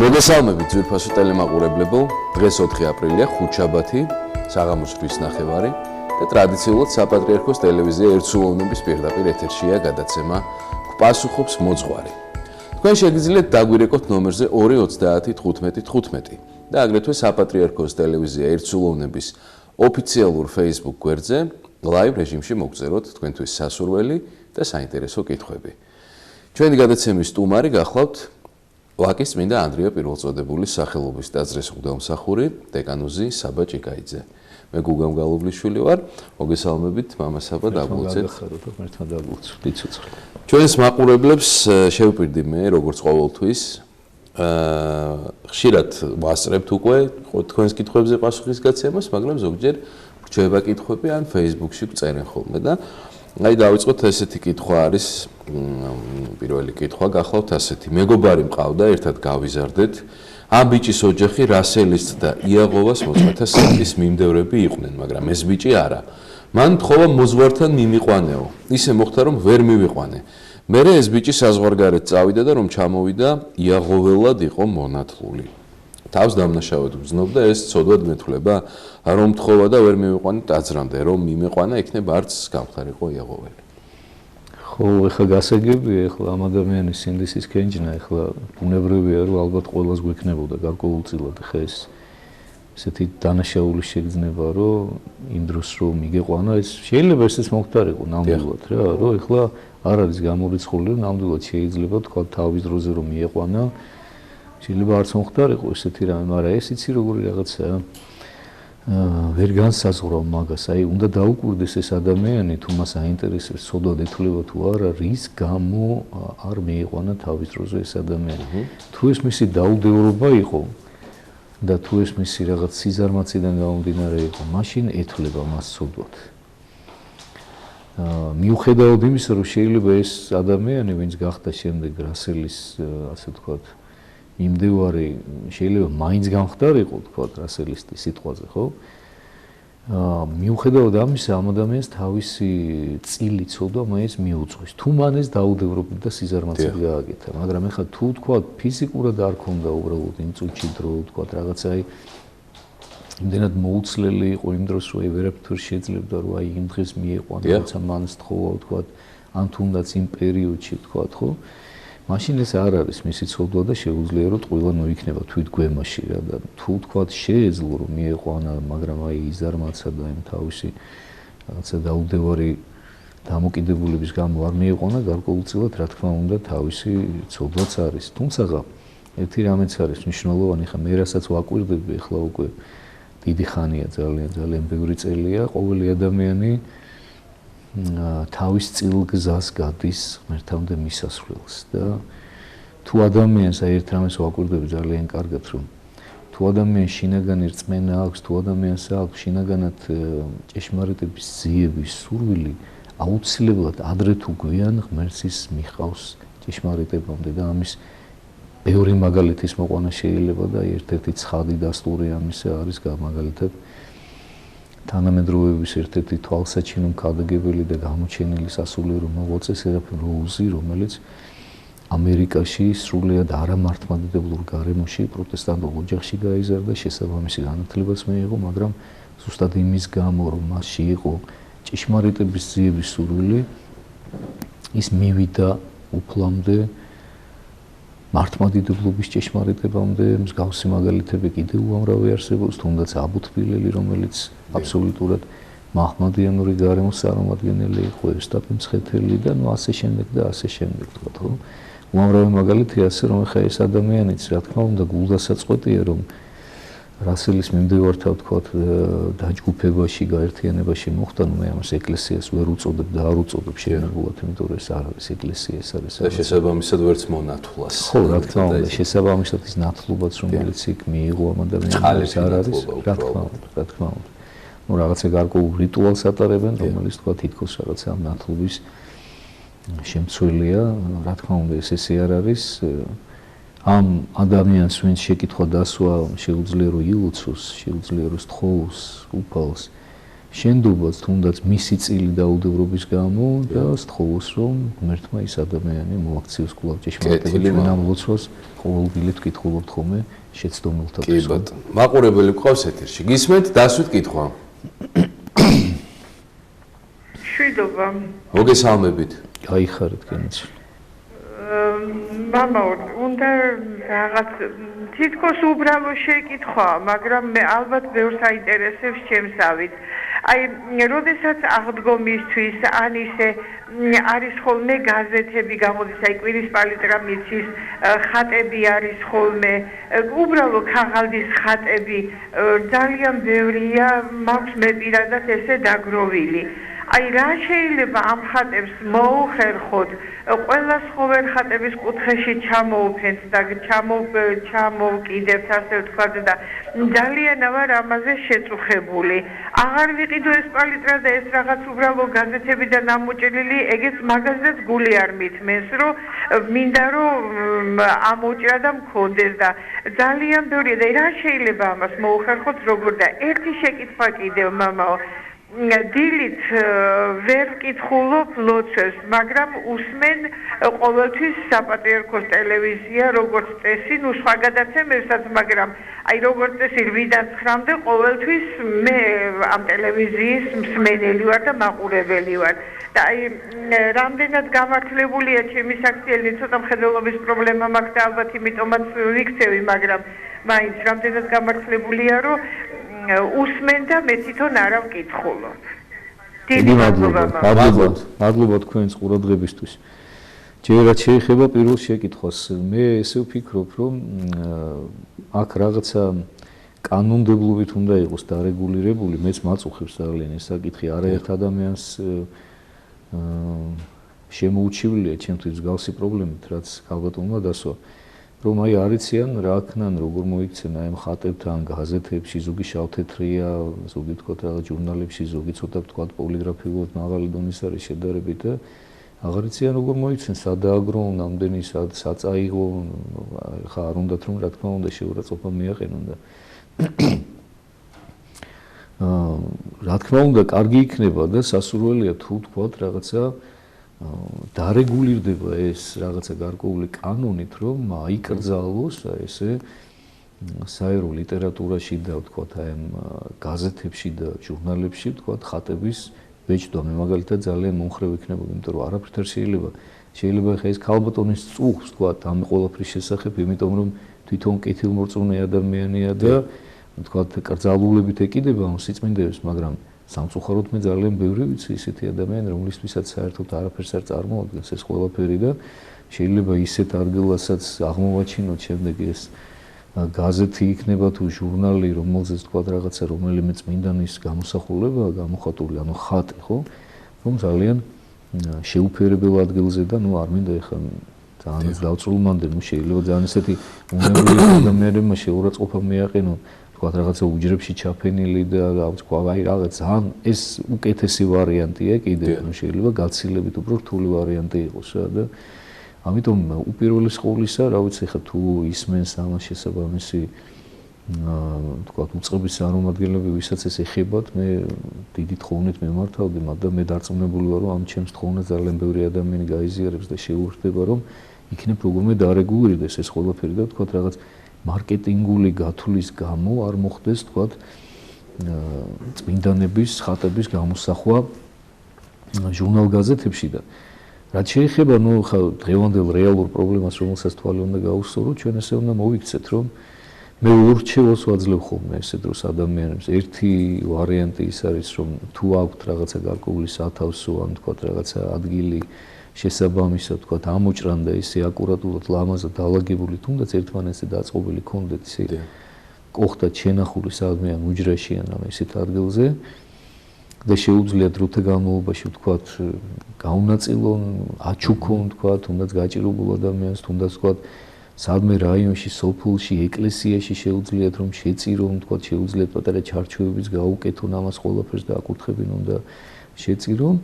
მოგესალმებით ძვირფასო ტელემაყურებლებო, დღეს 4 აპრილია, ხუთშაბათი, საღამოს 8-ის ნახევარი და ტრადიციულად საპატრიარქოს ტელევიზია ერთსულოვნების პირდაპირ ეთერშია გადაცემა გვპასუხობს მოძღვარი. თქვენ შეგიძლიათ დაგვირეკოთ ნომერზე 2301515 და აგრეთვე საპატრიარქოს ტელევიზია ერთსულოვნების ოფიციალურ Facebook გვერდზე live რეჟიმში მოგწეროთ თქვენთვის სასურველი და საინტერესო კითხვები. ჩვენი გადაცემის სტუმარი გახლავთ ვაკის წმინდა ანდრია პირველწოდებულის სახელობის ტაძრის მღვდელმსახური დეკანოზი საბა ჭიკაიძე. მე გუგამ გალობლიშვილი ვარ. მოგესალმებით მამა საბა დაგულცეთ. ჩვენს მაყურებლებს შევპირდი მე როგორც ყოველთვის ხშირად ვასწრებთ უკვე თქვენს კითხვებზე პასუხის გაცემას, მაგრამ ზოგჯერ რჩება კითხვები ან Facebook-ში წერენ ხოლმე და აი დავიწყოთ ესეთი კითხვა არის პირველი კითხვა გახლავთ ასეთი მეგობარი მყავდა ერთად გავიზარდეთ ამ ბიჭის ოჯახი რასელის და იაღოვას მოწმეთა სექტის მიმდევრები იყვნენ მაგრამ ეს ბიჭი არა მან თხოვა მოძღვართან მიმიყვანეო ისე მოხდა რომ ვერ მივიყვანე მერე ეს ბიჭი საზღვარგარეთ წავიდა და რომ ჩამოვიდა იაღოველად იყო მონათლული თავს დამნაშავედ გრძნობდა ეს ცოდვად მეთვლება რომ თხოვა და ვერ მივიყვანე ტაძრამდე რომ მიმეყვანა იქნება არც გამხდარიყო იაღოველი ხო ეხლა გასაგებია ეხლა ამ ადამიანის სინდისის კენჭნა ეხლა ბუნებრივია რომ ალბათ ყველას გვექნებოდა გარკვეულწილად ხა ეს ესეთი დანაშაული შეგრძნება რომ იმ დროს რომ მიგეყვანა ეს შეიძლება ესეც მოხდარიყო ნამდვილად რა რომ ეხლა არ არის გამორიცხული რომ ნამდვილად შეიძლება თქვა თავის დროზე რომ მიეყვანა შეიძლება არც მოხდარიყო ესეთი რამე, მაგრამ ეს იცი როგორი რაღაცა ვერ განსაზღვრავ მაგას, აი უნდა დაუკვირდეს ეს ადამიანი თუ მას აინტერესებს ცოდვად ეთვლება თუ არა, რის გამო არ მიიყვანა თავის დროზე ეს ადამიანი. თუ ეს მისი დაუდევრობა იყო და თუ ეს მისი რაღაც სიზარმაციდან გამომდინარე იყო, მაშინ ეთვლება მას ცოდვად. მიუხედავად იმისა, რომ შეიძლება ეს ადამიანი, ვინც გახდა შემდეგ რასელის, ასე ვთქვათ, იმდევარი შეიძლება მაინც გამხდარიყო თქვა რასელისტის სიტყვაზე ხო მიუხედავად ამისა ამ ადამიანს თავისი წილი ცოდვა მაინც მიუძღვის თუ მან ეს დაუდევრობით და სიზარმაცით გააკეთა მაგრამ ეხლა თუ თქვა ფიზიკურად არ ქონდა უბრალოდ იმ წუთში დრო თქვა რაღაცა აი იმდენად მოუცლელი იყო იმ დროს რომ ვერაფერ შეძლებდა რომ აი იმ დღეს მieყვანა როცა მან სთხოვა თქვა ან თუნდაც იმ პერიოდში თქვა ხო მაშინ ეს არ არის მისი ცოდვა და შეუძლია რომ ტყუილა მოიქნება თვითგვემაში რა და თუ თქვა შეეძლო რომ მieყვანა მაგრამ აი იზარმაცა და იმ თავისი რაღაცა დაუდევარი დამოკიდებულების გამო არ მieყვანა გარკვეულწილად რა თქმა უნდა თავისი ცოდვაც არის თუმცა ერთი რამეც არის მნიშვნელოვანი ხა მე რასაც ვაკვირდები ახლა უკვე დიდი ხანია ძალიან ბევრი წელია ყოველი ადამიანი თავის წილგზას გადის ღმერთამდე მისასვლელს და თუ ადამიანს აი ერთ რამეს ვაკვირდები ძალიან კარგად რომ თუ ადამიანს შინაგანი რწმენა აქვს თუ ადამიანს აქვს შინაგანად ჭეშმარიტების ძიების სურვილი აუცილებლად ადრე თუ გვიან ღმერთს ის მიჰყავს ჭეშმარიტებამდე და ამის ბევრი მაგალითის მოყვანა შეიძლება და ერთ-ერთი ცხადი დასტური ამისა არის მაგალითად თანამედროვეების ერთ-ერთი თვალსაჩინო კადაგებელი და გამოჩენილი სასულიერო მოღვაწე სერაფიმ როუზი, რომელიც ამერიკაში სრულიად არამართმადიდებლურ გარემოში პროტესტანტულ ოჯახში გაიზარდა, შესაბამისი განათლებაც მიიღო, მაგრამ ზუსტად იმის გამო, რომ მასში იყო ჭეშმარიტების ძიების სურვილი, ის მივიდა უფლამდე მართმადიდებლობის ჭეშმარიტებამდე მსგავსი მაგალითები კიდევ უამრავი არსებობს, თუნდაც აბუთბილელი, რომელიც აბსოლუტურად მაჰმადიანური გარემოს წარმომადგენელი იყო, ევსტათი მცხეთელი და ნუ ასე შემდეგ და ასე შემდეგ თქვა, ხო? უამრავი მაგალითია ასე რომ ხა ეს ადამიანიც რა თქმა უნდა გულდასაწყვეტია რომ რასელის მიმდევართან თქვა დაჯგუფებაში, გაერთიანებაში მოხდა, ნუ მე ამას ეკლესიას ვერ უწოდებ და არ უწოდებ შეერაგულად, იმიტომ რომ ეს არ არის ეკლესია, ეს არის და შესაბამისად ვერც მონათლას. ხო, რა თქმა უნდა, შესაბამისად ის ნათლობაც რომელიც იქ მიიღო ამ ადამიანს არ არის, რა თქმა უნდა. ნუ რაღაცა გარკვეულ რიტუალს ატარებენ, რომელიც თქვა თითქოს რაღაცა ამ ნათლობის შემცველია, რა თქმა უნდა, ესე არ არის. ამ ადამიანს ვინც შეკითხვა დასვა შეუძლია რომ ილოცოს, შეუძლია რომ სთხოვოს უფალს, შენდობაც თუნდაც მისი წილი დაუდევრობის გამო და სთხოვოს რომ ღმერთმა ის ადამიანი მოაქციოს კვლავ ჭეშმარიტებით ჩვენ ამ ლოცვას ყოველგვარად ვკითხულობთ ხოლმე შეცდომილთა კი ბატონო მაყურებელი გვყავს ეთერში გისმენთ დასვით კითხვა შვიდობა მოგესალმებით გაიხარეთ კენიც მამა უნდა რაღაც თითქოს უბრალო შეკითხვა მაგრამ მე ალბათ ბევრს აინტერესებს ჩემსავით აი როდესაც აღდგომისთვის ან ისე არის ხოლმე გაზეთები გამოდის აი კვირის პალიტრა მიცის ხატები არის ხოლმე უბრალო ქაღალდის ხატები ძალიან ბევრია მაქვს მე პირადად ესე დაგროვილი აი რა შეიძლება ამ ხატებს მოუხერხოთ ყველა სხვადასხვა ხატების კუთხეში ჩამოუფენთ და ჩამოვკიდებთ ასე ვთქვათ და ძალიან ვარ ამაზე შეწუხებული აღარ ვიყიდო ეს პალიტრა და ეს რაღაც უბრალო გაზეთებიდან ამოჭრილი ეგეც მაგაზეც გული არ მithმენს რომ მინდა რომ ამოჭრა და მქონდეს და ძალიან ბევრია და რა შეიძლება ამას მოუხერხოთ როგორ და ერთი შეკითხვა კიდევ მამაო დილით ვერ ვკითხულობ ლოცვებს, მაგრამ უსმენ ყოველთვის საპატრიარქოს ტელევიზია, როგორც წესი, ნუ სხვა გადაცემებსაც, მაგრამ აი როგორც წესი 8-დან 9-მდე ყოველთვის მე ამ ტელევიზიის მსმენელი ვარ და მაყურებელი ვარ. და აი რამდენად გამართლებულია ჩემი საქციელი, ცოტა მხედველობის პრობლემა მაქვს და ალბათ იმიტომაც ვიქცევი, მაგრამ მაინც რამდენად გამართლებულია, რომ უსმენ და მე თვითონ არა ვკითხულობ. დიდი მადლობა თქვენს ყურადღებისთვის. ჯერაც შეიძლება პირველ შეკითხვას მე ესე ვფიქრობ, რომ აქ რაღაცა კანონმდებლობით უნდა იყოს დარეგულირებული, მეც მაწუხებს ძალიან ეს საკითხი, არაერთ ადამიანს შემოუჩივლია ჩემთვის მსგავსი პრობლემით, რაც ქალბატონმა დასვა. რომ აი არიციან რა ქნან როგორ მოიქცენ აი ამ ხატებთან გაზეთებში ზოგი შავთეთრია ზოგი თქვა რაღაც ჟურნალებში ზოგი ცოტა თქვა პოლიგრაფიულად მაღალი დონის არის შედარებით და აღარიციან როგორ მოიქცენ სადააგრონ ნამდვილი საწაიღო ხა არ უნდათ რომ რა თქმა უნდა შეურაცხყოფა მიაყენონ და რა თქმა უნდა კარგი იქნება და სასურველია თუ თქვა რაღაცა დარეგულირდება ეს რაღაცა გარკვეული კანონით, რომ აიკრძალოს ესე საერო ლიტერატურაში და ვთქვათ აი ამ გაზეთებში და ჟურნალებში ვთქვათ ხატების ბეჭდვა. მე მაგალითად ძალიან მომხრე ვიქნებოდი, იმიტომ რომ არაფრით არ შეიძლება ხა ეს ქალბატონის წუხს ვთქვათ ამ ყველაფრის შესახებ, იმიტომ რომ თვითონ კეთილმორწმუნე ადამიანია და ვთქვათ კრძალულებით ეკიდება ამ სიწმინდეებს, მაგრამ სამწუხაროდ მე ძალიან ბევრი ვიცი ისეთი ადამიანი, რომლისთვისაც საერთოდ არაფერს არ წარმოადგენს ეს ყველაფერი და შეიძლება ისეთ ადგილასაც აღმოვაჩინოთ შემდეგ ეს გაზეთი იქნება თუ ჟურნალი, რომელზეც თქვა რაღაცა რომელიმე წმინდანის გამოსახულებაა გამოხატული, ანუ ხატი, ხო? რომ ძალიან შეუფერებელ ადგილზე და ნუ არ მინდა ეხლა ძალიან დავწრულმამდე, ნუ შეიძლება ძალიან ესეთი უნებრივი ადამიანებმა შეურაცხყოფა მიაყენონ თქვათ რაღაცა უჯრებში ჩაფენილი და თქვა აი რაღაც ძალიან ეს უკეთესი ვარიანტია კიდე ანუ შეიძლება გაცილებით უფრო რთული ვარიანტი იყოს და ამიტომ უპირველეს ყოვლისა რა ვიცი ხა თუ ისმენს ამას შესაბამისი თქვათ უწყების წარმომადგენლები ვისაც ეს ეხებათ მე დიდი თხოვნით მემართავდი მაგრამ მე დარწმუნებული ვარ რომ ამ ჩემს თხოვნას ძალიან ბევრი ადამიანი გაიზიარებს და შეუერთდება რომ იქნებ როგორმე დარეგულირდეს ეს ყველაფერი და თქვათ რაღაც მარკეტინგული გათვლის გამო არ მოხდეს თქვათ წმინდანების ხატების გამოსახვა ჟურნალ გაზეთებში და რაც შეიძლება ნუ ხა დღევანდელ რეალურ პრობლემას რომელსაც თვალი უნდა გაუსწოროთ ჩვენ ესე უნდა მოვიქცეთ რომ მე ურჩევოს ვაძლევ ხოლმე ესე დროს ადამიანებს ერთი ვარიანტი ის არის რომ თუ აქვთ რაღაცა გარკვეული სათავსო ან თქვათ რაღაცა ადგილი შესაბამისად თქვათ ამოჭრან და ისე აკურატულად ლამაზად დალაგებული თუნდაც ერთმანეთზე დაწყობილი კონდეთ ისე კოხტად შენახული სადმე ან უჯრაში ან ამ ისეთ ადგილზე და შეუძლია დროთა განმავლობაში თქვათ გაუნაწილონ აჩუქონ თქვათ თუნდაც გაჭირებულ ადამიანს თუნდაც თქვათ სადმე რაიონში სოფლში ეკლესიაში შეუძლიათ რომ შეწირონ თქვათ შეუძლიათ პატარა ჩარჩოებიც გაუკეთონ ამას ყველაფერს და აკურთხებინონ და შეწირონ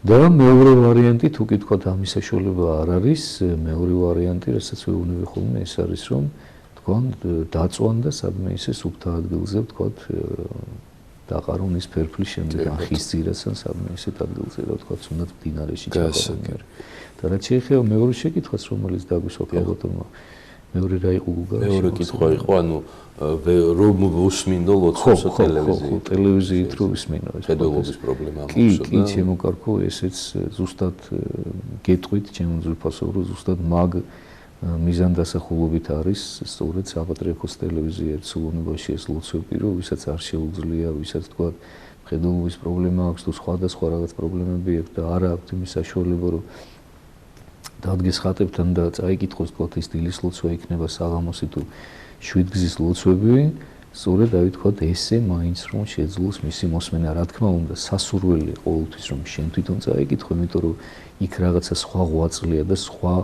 და მეორე ვარიანტი თუ კი თქვათ ამის საშუალება არ არის მეორე ვარიანტი რასაც ვეუბნები ხოლმე ეს არის რომ თქვენ დაწვან და სადმე ისე სუფთა ადგილზე თქვათ დაყარონ ის ფერფლი შემდეგ ან ხის ძირას ან სადმე ისეთ ადგილზე რა თქვა თუნდაც მდინარეში ჩაყარონ. და რაც შეეხება მეორე შეკითხვას რომელიც დაგვისვა ქალბატონმა მეორე რა იყო გუგა? მეორე კითხვა იყო ანუ რომ უსმინდო ლოცვასო ტელევიზიით. ხო, ტელევიზიით რო ისმინო ეს. ხედველობის პრობლემა მაქვს. კი, ჩემო კარგო, ესეც ზუსტად გეტყვით, ჩემო ძვირფასო, რომ ზუსტად მაგ მიზანდასახულობით არის სწორედ საპატრიარქოს ტელევიზია ერთსულოვნებაში ეს ლოცვები, რომ ვისაც არ შეუძლია, ვისაც თქვა ხედველობის პრობლემა აქვს თუ სხვადასხვა რაღაც პრობლემები აქვს და არ აქვს იმის საშუალება, რომ დადგეს ხატებთან და წაიკითხოს თქვა ის დილის ლოცვა იქნება საღამოსი თუ შვიდგზის ლოცვები, სწორედ დავით თქვა ესე მაინც რომ შეძლოს მისი მოსმენა, რა თქმა უნდა, სასურველი ყოველთვის რომ შენ თვითონ წაიკითხო, იმიტომ რომ იქ რაღაცა სხვა ღვაწლია და სხვა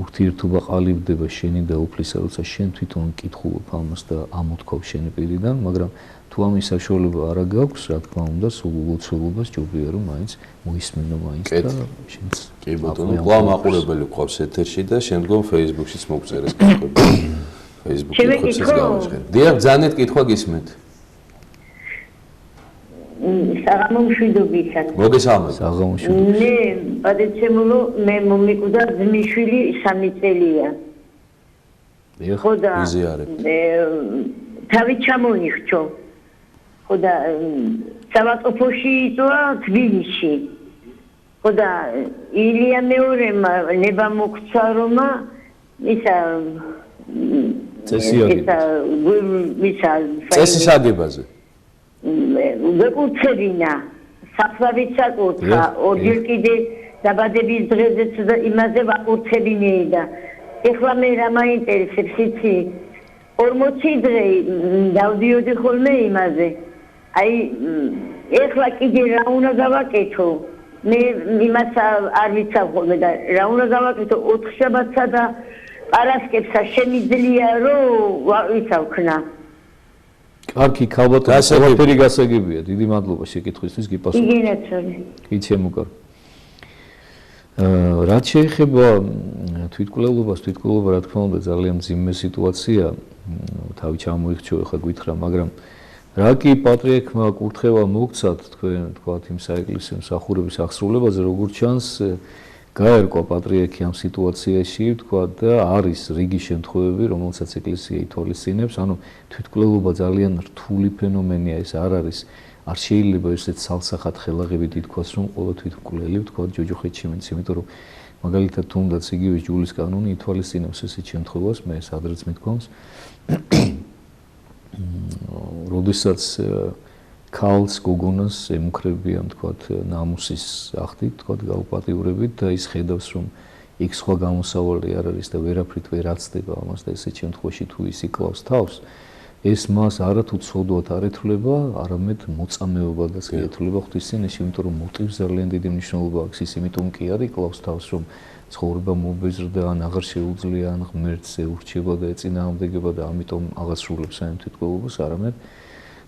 ურთიერთობა ყალიბდება შენი და უფლისა, როცა შენ თვითონ კითხულობ ამას და ამოთქვავ შენი პირიდან, მაგრამ თუ ამის საშუალება არ გაქვს, რა თქმა უნდა, სულ ლოცველობას ჯობია რომ მაინც მოისმინო მაინც და შენც. კი ბატონო, კვლავ მაყურებელი გვყავს ეთერში და შემდგომ Facebook-შიც მოგწერეს კითხვები. Facebook-ში გამოსხეთ. დიახ, ძალიან კითხვა გისმენთ. საღამომშვიდობისას. მოგესალმებით. საღამომშვიდობისას. მე პატეცემულო მე მომიკვდა ძმისშვილი 3 წელია. ხო და თავი ჩამოიხჩო. ხო და სავატოფოში იწვა თბილისში. ხო და ილია მეორემ ნება მოგცა რომ ისა წესის აგებაზე. ვეკუთხედინა საფლავით საკურთხა ორჯერ კიდე დაბადების დღეზეც და იმაზე ვაკურთხებინე და ეხლა მე რა მაინტერესებს იცი 40 დღე დავდიოდი ხოლმე იმაზე აი ეხლა კიდე რა უნდა გავაკეთო მე იმას არ ვიცავ ხოლმე და რა უნდა გავაკეთო 4 შაბათსა და პარასკევსა შემიძლია რომ ვიცავქნა კარგი, ქალბატონო, ყველაფერი გასაგებია. დიდი მადლობა შეკითხვისთვის, გიპასუხე. იგენაცოლე. კი, ჩემო კარგი. რაც შეეხება თვითკვლელობას, თვითკვლელობა რა თქმა უნდა ძალიან მძიმე სიტუაცია. თავი ჩამოიხჩო, ახლა გითხრა, მაგრამ რა კი პატრიარქმა კურთხევა მოგცათ თქვენ თქვათ იმ საეკლესიო მსახურების აღსრულებაზე, როგორც ჩანს, გაერკვა პატრიარქი ამ სიტუაციაში, თქვა და არის რიგი შემთხვევები, რომელსაც ეკლესია ითვალისწინებს, ანუ თვითკვლელობა ძალიან რთული ფენომენია, ეს არ არის, არ შეიძლება ესეც სალსახად ხელაღებით ითქვას, რომ ყველა თვითკვლელი, თქვა ჯოჯოხეთში მეც, იმიტომ რომ მაგალითად თუნდაც იგივე ჯულის კანონი ითვალისწინებს ესეთ შემთხვევას, მე სადღაც მithქვამს. როდესაც ქალს გოგონას ემუქრებიან თქვათ ნამუსის ახდით თქვათ გაუპატიურებით და ის ხედავს რომ იქ სხვა გამოსავალი არ არის და ვერაფრით ვერ აცდება ამას და ესეთ შემთხვევაში თუ ის იკლავს თავს ეს მას არათუ ცოდვად არ ეთვლება არამედ მოწამეობადაც ეთვლება ღვთისწინეთში იმიტომ რომ მოტივს ძალიან დიდი მნიშვნელობა აქვს ის იმიტომ კი არ იკლავს თავს რომ ცხოვრება მობეზრდა ან აღარ შეუძლია ან ღმერთს ეურჩება და ეწინააღმდეგება და ამიტომ აღასრულებს ამ თვითკვლელობას არამედ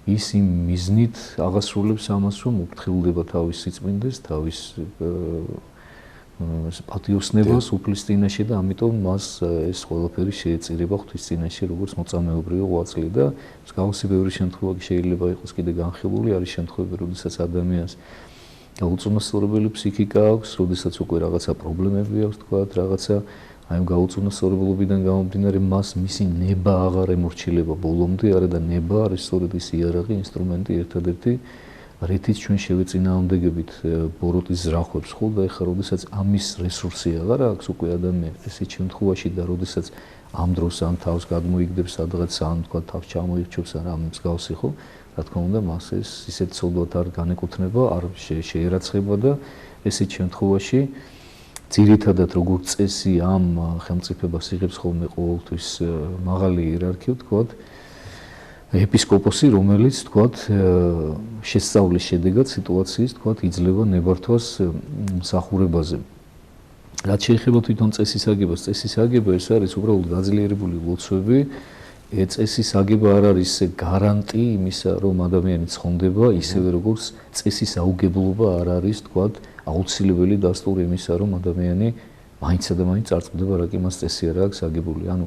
ის იმ მიზნით აღასრულებს ამას, რომ უფრთხილდება თავის სიწმინდეს, თავის პატიოსნებას უფლის წინაშე და ამიტომ მას ეს ყველაფერი შეეწირება ღვთის წინაშე, როგორც მოწამეობრივი ღვაწლი და მსგავსი ბევრი შემთხვევა შეიძლება იყოს კიდე განხილული, არის შემთხვევები, როდესაც ადამიანს გაუწონასწორებელი ფსიქიკა აქვს, როდესაც უკვე რაღაცა პრობლემები აქვს, თქვათ, რაღაცა აი ამ გაუწონასწორებლობიდან გამომდინარე მას მისი ნება აღარ ემორჩილება ბოლომდე, არა და ნება არის სწორედ ის იარაღი, ინსტრუმენტი ერთადერთი, რითიც ჩვენ შევეწინააღმდეგებით ბოროტის ზრახვებს, ხო და ეხლა როდესაც ამის რესურსი აღარ აქვს უკვე ადამიანს ესეთ შემთხვევაში და როდესაც ამ დროს ან თავს გადმოიგდებს სადღაც ან თქვა თავს ჩამოიხჩობს ან ამ მსგავსი ხო, რა თქმა უნდა მას ეს ისეთ ცოდვად არ განეკუთვნება, არ შეერაცხება და ესეთ შემთხვევაში ძირითადად როგორც წესი ამ ხელმწიფებას იღებს ხოლმე ყოველთვის მაღალი იერარქია, თქვათ, ეპისკოპოსი, რომელიც, თქვათ, შესწავლის შედეგად სიტუაციის, თქვათ, იძლევა ნებართვას მსახურებაზე. რაც შეეხება თვითონ წესის აგებას, წესის აგება ეს არის უბრალოდ გაძლიერებული ლოცვები, წესის აგება არ არის გარანტი იმისა, რომ ადამიანი ცხონდება, ისევე როგორც წესის აუგებლობა არ არის, თქვათ, აუცილებელი დასტური იმისა, რომ ადამიანი მაინცსა და მაინც წარწყდება, რა კი მას წესი არ აქვს აგებული. ანუ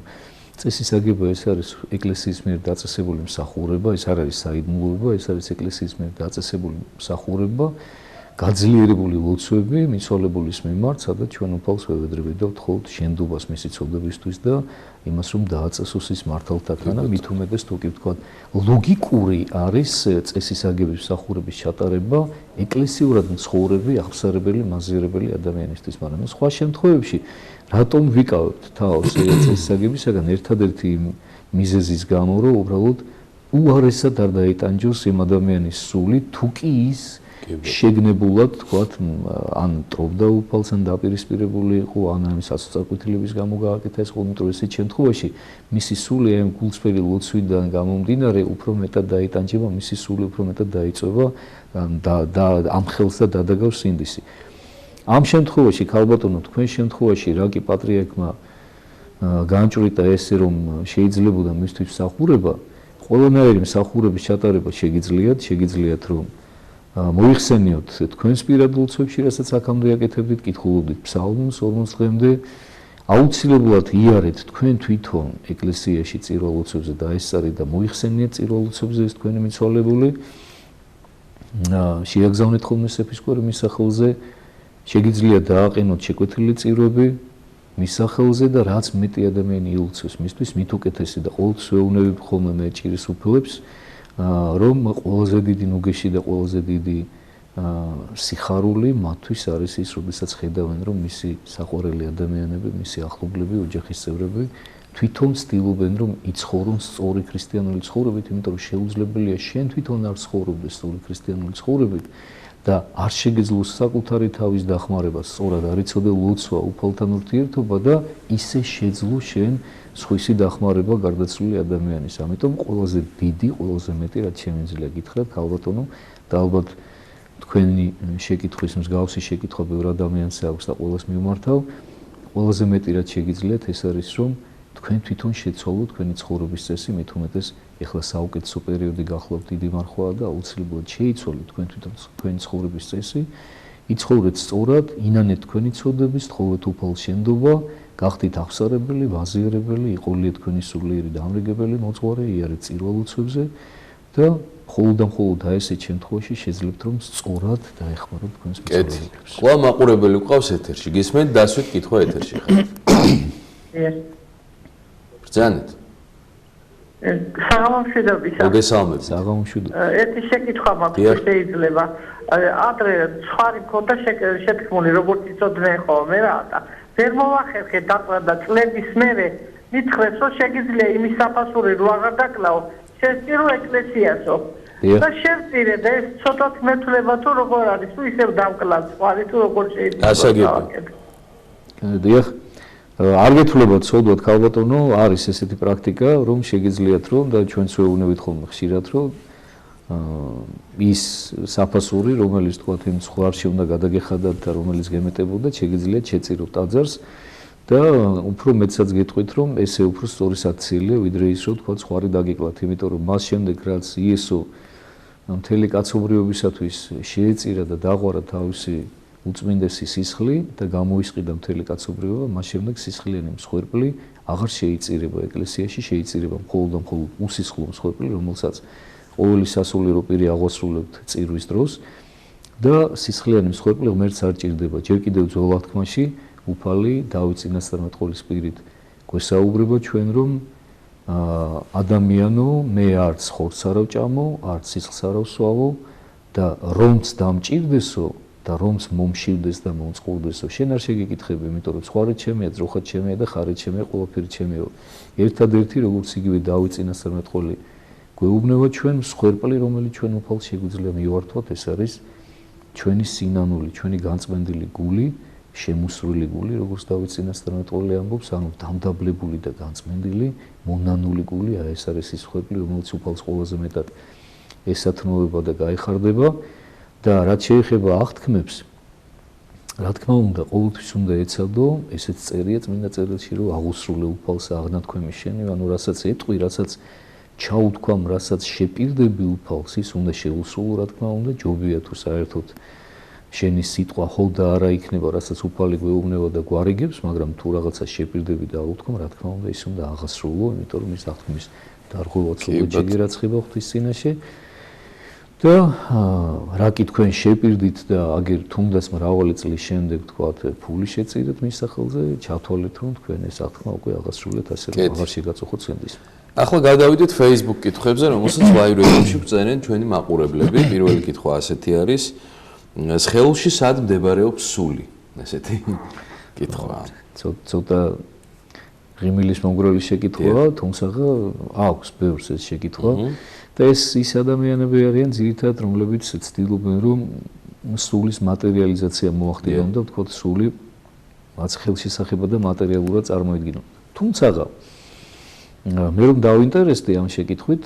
წესისაგება ეს არის ეკლესიის მიერ დაწესებული მსახურება, ეს არ არის საიდუმლოება, ეს არის ეკლესიის მიერ დაწესებული მსახურება, გაძლიერებული ლოცვები მიცვალებულის მიმართ, სადაც ჩვენ უფალს ვევედრებით და ვთხოვთ შენდობას მისი ცოდებისთვის და იმას რომ დააწესოს ის მართალთათან და მით უმეტეს თუ კი ვთქვათ ლოგიკური არის წესისაგების მსახურების ჩატარება ეკლესიურად მცხოვრები, აღსარებელი, მაზიარებელი ადამიანისთვის, მაგრამ სხვა შემთხვევებში რატომ ვიკავებთ თავს წესისაგებისაგან ერთადერთი მიზეზის გამო, რომ უბრალოდ უარესად არ დაიტანჯოს იმ ადამიანის სული, თუ კი ის შეგნებულად თქვათ ან ტრობდა უფალს ან დაპირისპირებული იყო ან ამის ასოწარკვეთილების გამო გააკეთა ეს ხოლმე რომ ესეთ შემთხვევაში მისი სული ამ გულწრფელი ლოცვიდან გამომდინარე უფრო მეტად დაიტანჯება მისი სული უფრო მეტად დაიწვევა და ამ ხელს და დადაგავს სინდისი ამ შემთხვევაში ქალბატონო თქვენ შემთხვევაში რა კი პატრიარქმა განჭვრიტა ესე რომ შეიძლებოდა მისთვის მსახურება ყველანაირი მსახურების ჩატარება შეგიძლიათ რომ მოიხსენიოთ თქვენს პირად ლოცვებში, რასაც აქამდე აკეთებდით, კითხულობდით ფსალმოს 40 დღემდე, აუცილებლად იარეთ თქვენ თვითონ ეკლესიაში წირვა ლოცვებზე და აესწარეთ და მოიხსენიეთ წირვა ლოცვებზე ეს თქვენი მიცვალებული. შეაგზავნეთ ხოლმე ეპისკოპოსის მისახელზე, შეგიძლიათ დააყენოთ შეკვეთილი წირვები მის სახელზე და რაც მეტი ადამიანი ილოცოს მისთვის, მით უკეთესი და ყოველთვის ვეუბნები ხოლმე მე ჭირის უფლებს რომ ყველაზე დიდი ნუგეში და ყველაზე დიდი სიხარული მათთვის არის ის, როდესაც ხედავენ, რომ მისი საყვარელი ადამიანები, მისი ახლობლები, ოჯახის წევრები თვითონ ცდილობენ, რომ იცხოვრონ სწორი ქრისტიანული ცხოვრებით, იმიტომ რომ შეუძლებელია შენ თვითონ არ ცხოვრობდეს სწორი ქრისტიანული ცხოვრებით და არ შეგეძლოს საკუთარი თავის დახმარება, სწორად არ იცოდე ლოცვა, უფალთან ურთიერთობა და ისე შეძლო შენ სხვისი დახმარება გარდაცვლილი ადამიანის. ამიტომ ყველაზე დიდი, ყველაზე მეტი რაც შემიძლია გითხრათ, ქალბატონო, და ალბათ თქვენი შეკითხვის მსგავსი შეკითხვა ბევრ ადამიანს აქვს და ყველას მივმართავ, ყველაზე მეტი რაც შეგიძლიათ ეს არის რომ თქვენ თვითონ შეცვალოთ თქვენი ცხოვრების წესი, მით უმეტეს ეხლა საუკეთესო პერიოდი გახლავთ დიდი მარხვაა და აუცილებლად შეიცვალოთ თქვენ თვითონ თქვენი ცხოვრების წესი, იცხოვრეთ სწორად, ინანეთ თქვენი ცოდების, თხოვეთ უფალს შენდობა, გახდით აღსარებელი, ვაზიარებელი, იყოლიეთ თქვენი სულიერი დამრიგებელი მოძღვარი, იარეთ წირვა ლოცვებზე და მხოლოდ და მხოლოდ ესეთ შემთხვევაში შეძლებთ რომ სწორად დაეხმაროთ თქვენს მიცვალებულებს. ყველა მაყურებელი გვყავს ეთერში, გისმენთ დასვით კითხვა ეთერში ხარ. ბრძანეთ. საღამომშვიდობისა. მოგესალმებით. საღამომშვიდობა. ერთი შეკითხვა მაქვს შეიძლება. ადრე სხვარი მქონდა შეთქმული როგორც იცოდნენ ხოლმე რა და ვერ მოვახერხე დაწყდა წლების მერე მითხრეს რომ შეგიძლია იმის საფასური რო აღარ დაკლაო შესწირო ეკლესიასო და შევწირე და ეს ცოტათ მეთვლება თუ როგორ არის თუ ისევ დავკლავ სხვარი თუ როგორ შეიძლება დიახ არ გეთვლებათ ცოდვათ ქალბატონო არის ესეთი პრაქტიკა რომ შეგიძლიათ რომ და ჩვენც ვეუბნებით ხოლმე ხშირად რომ ის საფასური რომელიც თქვათ იმ სხვარში უნდა გადაგეხადათ და რომელიც გემეტებოდა შეგიძლიათ შეწიროთ ტაძარს და უფრო მეტსაც გეტყვით რომ ესე უფრო სწორი საქციელია ვიდრე ის რომ თქვათ სხვარი დაგეკლათ იმიტომ რომ მას შემდეგ რაც იესო მთელი კაცობრიობისათვის შეეწირა და დაღვარა თავისი უწმინდესი სისხლი და გამოისყიდა მთელი კაცობრიობა მას შემდეგ სისხლიანი მსხვერპლი აღარ შეიწირება ეკლესიაში შეიწირება მხოლოდ და მხოლოდ უსისხლო მსხვერპლი რომელსაც ყოველი სასულიერო პირი აღვასრულებთ წირვის დროს და სისხლიანი მსხვერპლი ღმერთს არ ჭირდება ჯერ კიდევ ძველ აღთქმაში უფალი დავით წინასწარმეტყველის პირით გვესაუბრება ჩვენ რომ ადამიანო მე არც ხორცს არ ვჭამო არც სისხლს არ ვსვავო და რომც დამჭირდესო და რომც მომშივდეს და მომწყურდესო შენ არ შეგეკითხები იმიტომ რომ სხვარი ჩემია ძროხად ჩემია და ხარი ჩემია ყველაფერი ჩემია ერთადერთი როგორც იგივე დავით წინასწარმეტყველი გვეუბნება ჩვენ მსხვერპლი რომელიც ჩვენ უფალს შეგვიძლია მივართვათ ეს არის ჩვენი სინანული ჩვენი განწმენდილი გული შემოსრული გული როგორც დავით წინასწარმეტყველი ამბობს ანუ დამდაბლებული და განწმენდილი მონანული გული ეს არის ის მსხვერპლი რომელიც უფალს ყველაზე მეტად ესათნოება და გაიხარდება და რაც შეეხება აღთქმებს რა თქმა უნდა ყოველთვის უნდა ეცადო ესეც წერია წმინდა წერილში რომ აღუსრულე უფალს აღნათქვამი შენი ანუ რასაც ეტყვი რასაც ჩაუთქვამ რასაც შეპირდები უფალს ის უნდა შეუსრულო რა თქმა უნდა ჯობია თუ საერთოდ შენი სიტყვა ხოდა არა იქნება, რასაც უფალი გვეუბნება და გვარიგებს, მაგრამ თუ რაღაცა შეპირდები და აუთქვამ, რა თქმა უნდა, ის უნდა აღასრულო, იმიტომ რომ ის აღთქმის დარღვევაც უჭირი რაც ხება ღვთის წინაშე. და რა კი თქვენ შეპირდით და აგერ თუნდაც მრავალი წლის შემდეგ თქვათ ფული შეწირეთ მის სახელზე, ჩათვალეთ რომ თქვენ ეს აღთქმა უკვე აღასრულეთ, ასე რომ აღარ შეგაწუხოთ ცენდის. ახლა გადავიდეთ Facebook კითხვებზე, რომელსაც ლაივ-რეჟიმში ბრძენენ ჩვენი მაყურებლები. პირველი კითხვა ასეთი არის: სხეულში სად მდებარეობს სული? ესეთი კითხვა. ცოტა ღიმილის მომგვრელი შეკითხვაა, თუმცა აქვს ბევრს ეს შეკითხვა. და ეს ის ადამიანები არიან ძირითადად, რომლებიც ცდილობენ, რომ სულის მატერიალიზაცია მოახდინონ და ვთქვათ, სული მათ ხელშესახებად და მატერიალურად წარმოიდგინონ. თუმცა მე რომ დავინტერესდი ამ შეკითხვით,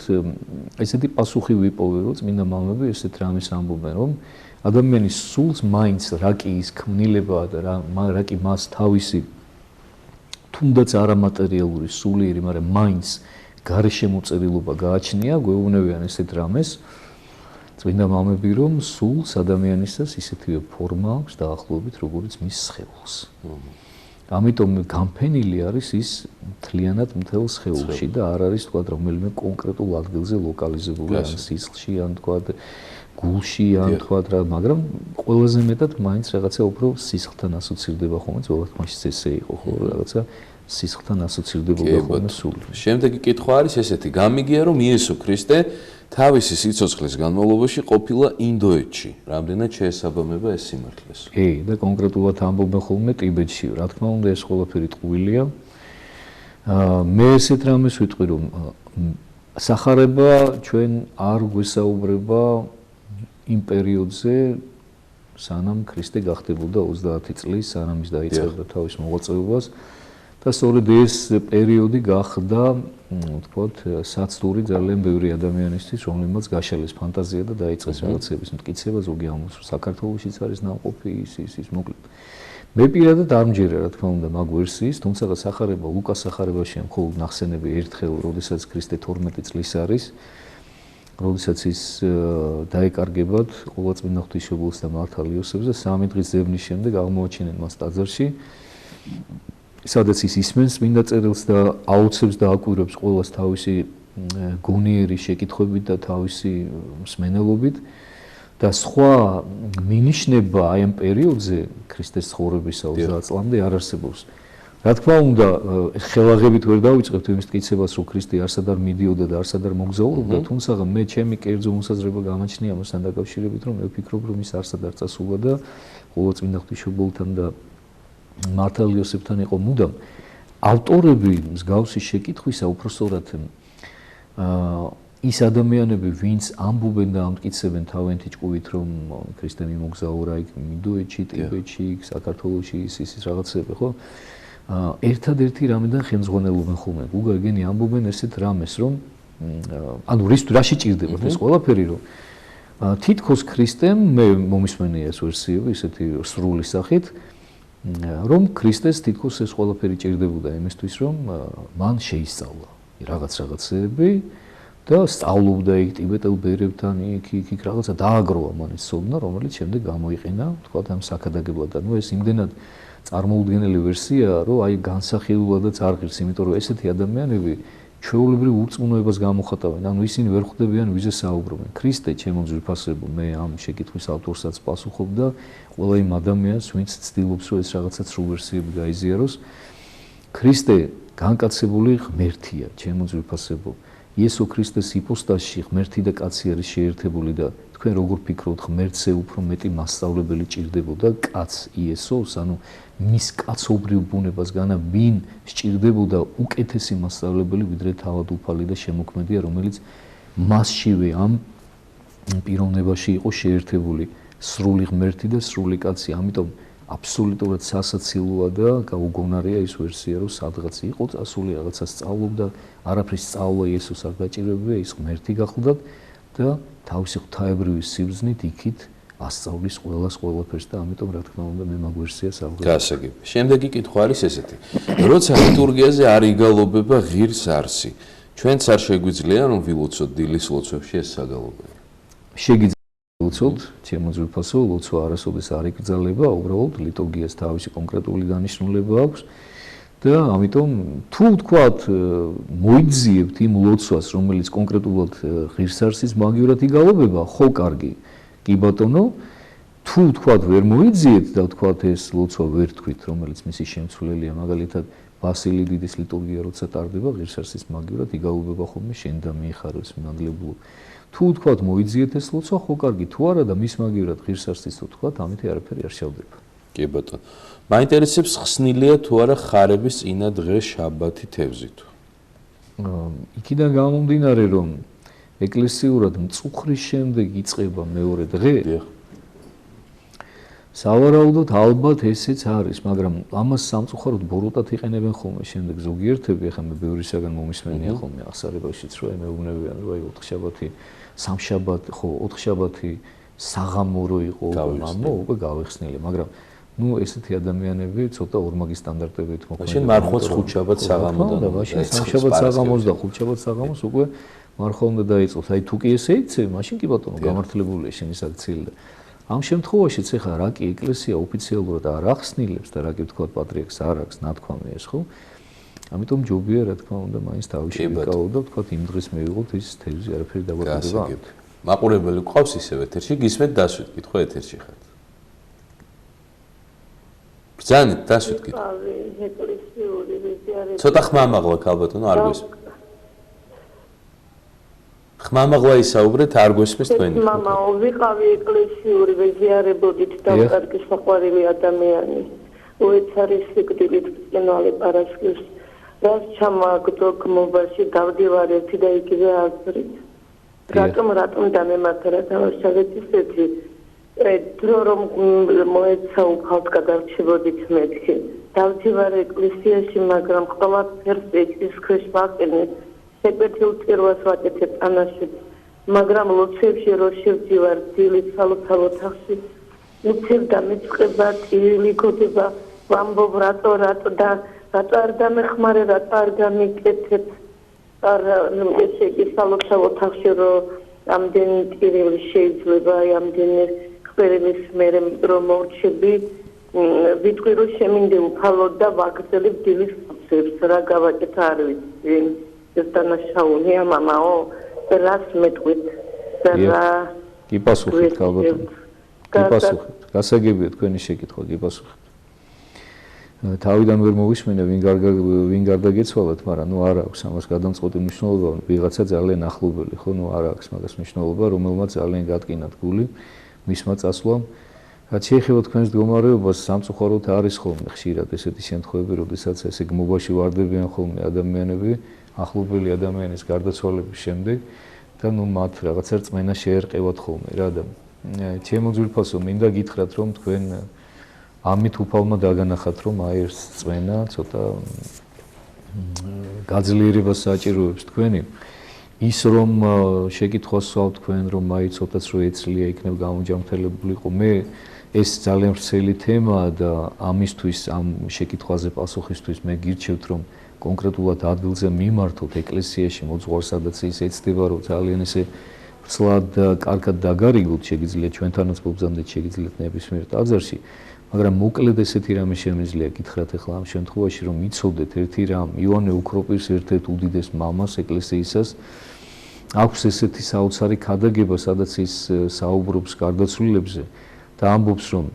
ესეთი პასუხი ვიპოვე, რომ წმინდა მამები ესეთ რამეს ამბობენ, რომ ადამიანის სულს მაინც რა კი ის ქმნილებაა და რა კი მას თავისი თუნდაც არამატერიალური სულიერი, მაგრამ მაინც გარშემოწერილობა გააჩნია, გვეუბნებიან ესეთ რამეს წმინდა მამები, რომ სულს ადამიანისას ისეთივე ფორმა აქვს დაახლოებით, როგორც მის სხეულს. ამიტომ გამფენილი არის ის მთლიანად მთელ სხეულში და არ არის თქვა რომელიმე კონკრეტულ ადგილზე ლოკალიზებული, ან სისხლში, ან თქვა გულში, ან თქვა რა, მაგრამ ყველაზე მეტად მაინც რაღაცა უფრო სისხლთან ასოცირდება ხოლმე, ზოგადად მაშინ ესე იყო ხო, რაღაცა სისხლთან ასოცირდებოდა ხოლმე სული. შემდეგი კითხვა არის ესეთი: გამიგია რომ იესო ქრისტე თავისი სიცოცხლის განმავლობაში ყოფილა ინდოეთში. რამდენად შეესაბამება ეს სიმართლეს? კი, და კონკრეტულად ამბობენ ხოლმე ტიბეტში. რა თქმა უნდა, ეს ყველაფერი ტყუილია. მე ესეთ რამეს ვიტყვი, რომ სახარება ჩვენ არ გვესაუბრება იმ პერიოდზე, სანამ ქრისტე გახდებოდა 30 წლის, სანამ ის დაიწყებდა თავის მოღვაწეობას. და სწორედ ეს პერიოდი გახდა, ვთქვათ, საცდური ძალიან ბევრი ადამიანისთვის, რომლებმაც გაშალეს ფანტაზია და დაიწყეს რაღაცების მტკიცება, ზოგი ამბობს, რომ საქართველოშიც არის ნამყოფი ის მოკლედ. მე პირადად არ მჯერა, რა თქმა უნდა, მაგ ვერსიის, თუმცა სახარება, ლუკას სახარებაში მხოლოდ ნახსენები ერთხელ, როდესაც ქრისტე 12 წლის არის, როდესაც ის დაეკარგებათ ყოვლადწმინდა ღვთისმშობელს და მართალ იოსებს და 3 დღის ძებნის შემდეგ აღმოაჩინენ მას ტაძარში. სადაც ის ისმენს წმინდა წერილს და აუცებს და აკვირვებს ყველას თავისი გონიერი შეკითხვებით და თავისი მსმენელობით და სხვა მინიშნება აი ამ პერიოდზე ქრისტეს ცხოვრებისა 30 წლამდე არ არსებობს. რა თქმა უნდა, ხელაღებით ვერ დავიწყებთ იმის მტკიცებას, რომ ქრისტე არსად არ მიდიოდა და არსად არ მოგზაურობდა, თუმცა მე ჩემი კერძო მოსაზრება გამაჩნია ამასთან დაკავშირებით, რომ მე ვფიქრობ, რომ ის არსად არ წასულა და ყოვლადწმინდა ღვთისმშობელთან და მართალ იოსებთან იყო მუდამ. ავტორები მსგავსი შეკითხვისა უпроსტად ის ადამიანები, ვინც ამბობენ და ამტკიცებენ თავენთი ჭკუით, რომ ქრისტე მიმოგზაურა იქ ინდოეთში, ტიბეტში, საქართველოში ის რაღაცები, ხო? ერთადერთი რამედან ხელმძღვანელობენ ხოლმე. გუგარგენი ამბობენ ესეთ რამეს, რომ ანუ რაში ჭირდებათ ეს ყველაფერი, რომ თითქოს ქრისტემ მე მომისმენია ეს ვერსიები, ისეთი სრული სახით, რომ ქრისტეს თითქოს ეს ყველაფერი ჭირდებოდა იმისთვის, რომ მან შეისწავლა რაღაცები და სწავლობდა იქ ტიბეტელ ბერებთან, იქ რაღაცა დააგროვა მან ეს ცოდნა, რომელიც შემდეგ გამოიყენა, თქვა ამ საქადაგებლად. ანუ ეს იმდენად წარმოუდგენელი ვერსიაა, რომ აი განსახილულადაც არ ღირს, იმიტომ რომ ესეთი ადამიანები ჩვეულებრივ ურწმუნოებას გამოხატავენ, ანუ ისინი ვერ ხვდებიან ვიზე საუბრობენ. ქრისტე, ჩემო ძვირფასებო, მე ამ შეკითხვის ავტორსაც პასუხობ და ყველა იმ ადამიანს, ვინც ცდილობს, რომ ეს რაღაცა სრულ ვერსიები გაიზიაროს, ქრისტე განკაცებული ღმერთია, ჩემო ძვირფასებო. იესო ქრისტეს იპოსტასში ღმერთი და კაცი არის შეერთებული და თქვენ როგორ ფიქრობთ, ღმერთზე უფრო მეტი მასწავლებელი ჭირდებოდა კაც იესოს, ანუ მის კაცობრიულ ბუნებას განა ვინ სჭირდებოდა უკეთესი მასწავლებელი ვიდრე თავად უფალი და შემოქმედია, რომელიც მასშივე ამ პიროვნებაში იყო შეერთებული სრული ღმერთი და სრული კაცი. ამიტომ აბსოლუტურად სასაცილოა და გაუგონარია ის ვერსია, რომ სადღაც იყო წასული რაღაცა სწავლობდა, არაფრის სწავლა იესოს არ გაჭირებია, ის ღმერთი გახლდათ და თავისი ღვთაებრივი სიბრძნით იქით ასწავლის ყველაფერს და ამიტომ რა თქმა უნდა მე მაგ ვერსიას ავღებ. გასაგები. შემდეგი კითხვა არის ესეთი: როცა ლიტურგიაზე არ იგალობება ღირს არსი, ჩვენც არ შეგვიძლია რომ ვილოცოთ დილის ლოცვებში ეს საგალობელი? შეგიძლია ლოცოთ, ჩემო ძვირფასო, ლოცვა არასოდეს არ იკრძალება, უბრალოდ ლიტურგიას თავისი კონკრეტული დანიშნულება აქვს და ამიტომ თუ ვთქვათ მოიძიებთ იმ ლოცვას, რომელიც კონკრეტულად ღირსარსის მაგივრად იგალობება, ხო კარგი. კი ბატონო, თუ ვთქვათ ვერ მოიძიებთ და ვთქვათ ეს ლოცვა ვერ თქვით, რომელიც მისი შემცვლელია, მაგალითად ბასილი დიდის ლიტურგია როცა ტარდება, ღირსარსის მაგივრად იგალობება ხოლმე შენ და მიიხაროს მადლებლო. თუ ვთქვათ მოიძიეთ ეს ლოცვა, ხო კარგი, თუ არა და მის მაგივრად ღირსარსის თუ ვთქვათ, ამით არაფერი არ შევდება. კი ბატონო. მაინტერესებს ხსნილია თუ არა ხარების წინა დღე შაბათი თევზით. იქიდან გამომდინარე, რომ ეკლესიურად მწუხრის შემდეგ იწყება მეორე დღე. სავარაუდოდ ალბათ ესეც არის, მაგრამ ამას სამწუხაროდ ბოროტად იყენებენ ხოლმე შემდეგ ზოგიერთები, ახლა მე ბევრისაგან მომისმენია ხოლმე აღსარებაშიც, რომ მეუბნებიან, რომ აი 4 შაბათი, 3 შაბათი, ხო 4 შაბათი საღამო რო იყო, მამო უკვე გავიხსნილი, მაგრამ ნუ ესეთი ადამიანები ცოტა ორმაგი სტანდარტებით მოქმედებენ. მაშინ მარხვაც 5 შაბათს საღამოდან და მაშინ 3 შაბათს საღამოს და 5 შაბათს საღამოს უკვე მარხვა უნდა დაიწყოს. აი თუ კი ესე იცი, მაშინ კი ბატონო გამართლებულია შენი საქციელი და ამ შემთხვევაშიც ეხლა რა კი ეკლესია ოფიციალურად არ ახსნილებს და რა კი ვთქვა პატრიარქს არ აქვს ნათქვამი ეს ხო? ამიტომ ჯობია რა თქმა უნდა მაინც თავში ვიკავო და ვთქვა იმ დღეს მივიღოთ ის თევზი არაფერი დაგვაკეთება. მაყურებელი გვყავს ისევ ეთერში, გისმენთ დასვით, კითხვა ეთერში ხართ. ბრძანეთ დასვით კითხვა. ცოტა ხმამაღლა ქალბატონო არ გვესმის. ხმამაღლა ისაუბრეთ, არ გვესმის თქვენი. მამა, ვიყავი ეკლესიური ვეზიარებოდით და კარგი საყვარელი ადამიანი. უეცარი სიკვდილით წინვალე პარასკევს. რაც ჩამოაგდო გმობაში დავდივარ ერთი და იგივე აზრით. რატომ დამემართა დავაშავეთ ისეთი დრო რომ მოეცა უფალს გადარჩებოდით მეთქი. დავდივარ ეკლესიაში, მაგრამ ყველაფერს ეჭვის ქვეშ ვაყენე. სეკვეთილ წირვას ვაკეთებ ანაში, მაგრამ ლოცვებში რო შევდივარ დილით სალოცავ ოთახში, უცებ დამეწყება, ტირილი გოდება, ვამბობ რატო არ დამეხმარე, რატო არ გამიკეთებ, ესე იგი სალოცავ ოთახში რო ამდენი ტირილი შეიძლება, ამდენი ხმერების მერე რომ მორჩები, ვიტყვი რომ შემინდე უფალო და ვაგრძელებ დილის ლოცვებს, რა გავაკეთე არ ვიცი. დანაშაულია მამაო, რას მეტყვით და რა კი პასუხით ქალბატონო. კი პასუხით. გასაგებია თქვენი შეკითხვა, კი პასუხით. თავიდან ვერ მოვისმენე ვინ გარდაგეცვალათ, მაგრამ ნუ არ აქვს ამას გადამწყვეტი მნიშვნელობა, ვიღაცა ძალიან ახლობელი, ხო, ნუ არ აქვს მაგას მნიშვნელობა, რომელმაც ძალიან გატკინათ გული მისმა წასვლამ. რაც შეეხება თქვენს მდგომარეობას, სამწუხაროდ არის ხოლმე ხშირად ესეთი შემთხვევები, როდესაც ესე გმობაში ვარდებიან ხოლმე ადამიანები ახლობელი ადამიანის გარდაცვალების შემდეგ და ნუ მათ რაღაცა რწმენა შეერყევათ ხოლმე რა და ჩემო ძვირფასო მინდა გითხრათ რომ თქვენ ამით უფალმა დაგანახათ რომ აი ეს რწმენა ცოტა გაძლიერებას საჭიროებს თქვენი ის რომ შეკითხვას ვსვავთ თქვენ რომ აი ცოტაც რო ეცლია იქნებ გამოჯამრთელებულიყო მე ეს ძალიან ვრცელი თემაა და ამისთვის ამ შეკითხვაზე პასუხისთვის მე გირჩევთ რომ კონკრეტულად ადგილზე მიმართოთ ეკლესიაში მოძღვარ სადაც ის ეცდება რომ ძალიან ესე ვრცლად და კარგად დაგარიგოთ შეგიძლიათ ჩვენთანაც მობრძანდეთ შეგიძლიათ ნებისმიერ ტაძარში მაგრამ მოკლედ ესეთი რამე შემიძლია გითხრათ ახლა ამ შემთხვევაში რომ იცოდეთ ერთი რამ იოანე უქროპის ერთ-ერთ უდიდეს მამას ეკლესიისას აქვს ესეთი საოცარი ქადაგება სადაც ის საუბრობს გარდაცვლილებზე და ამბობს რომ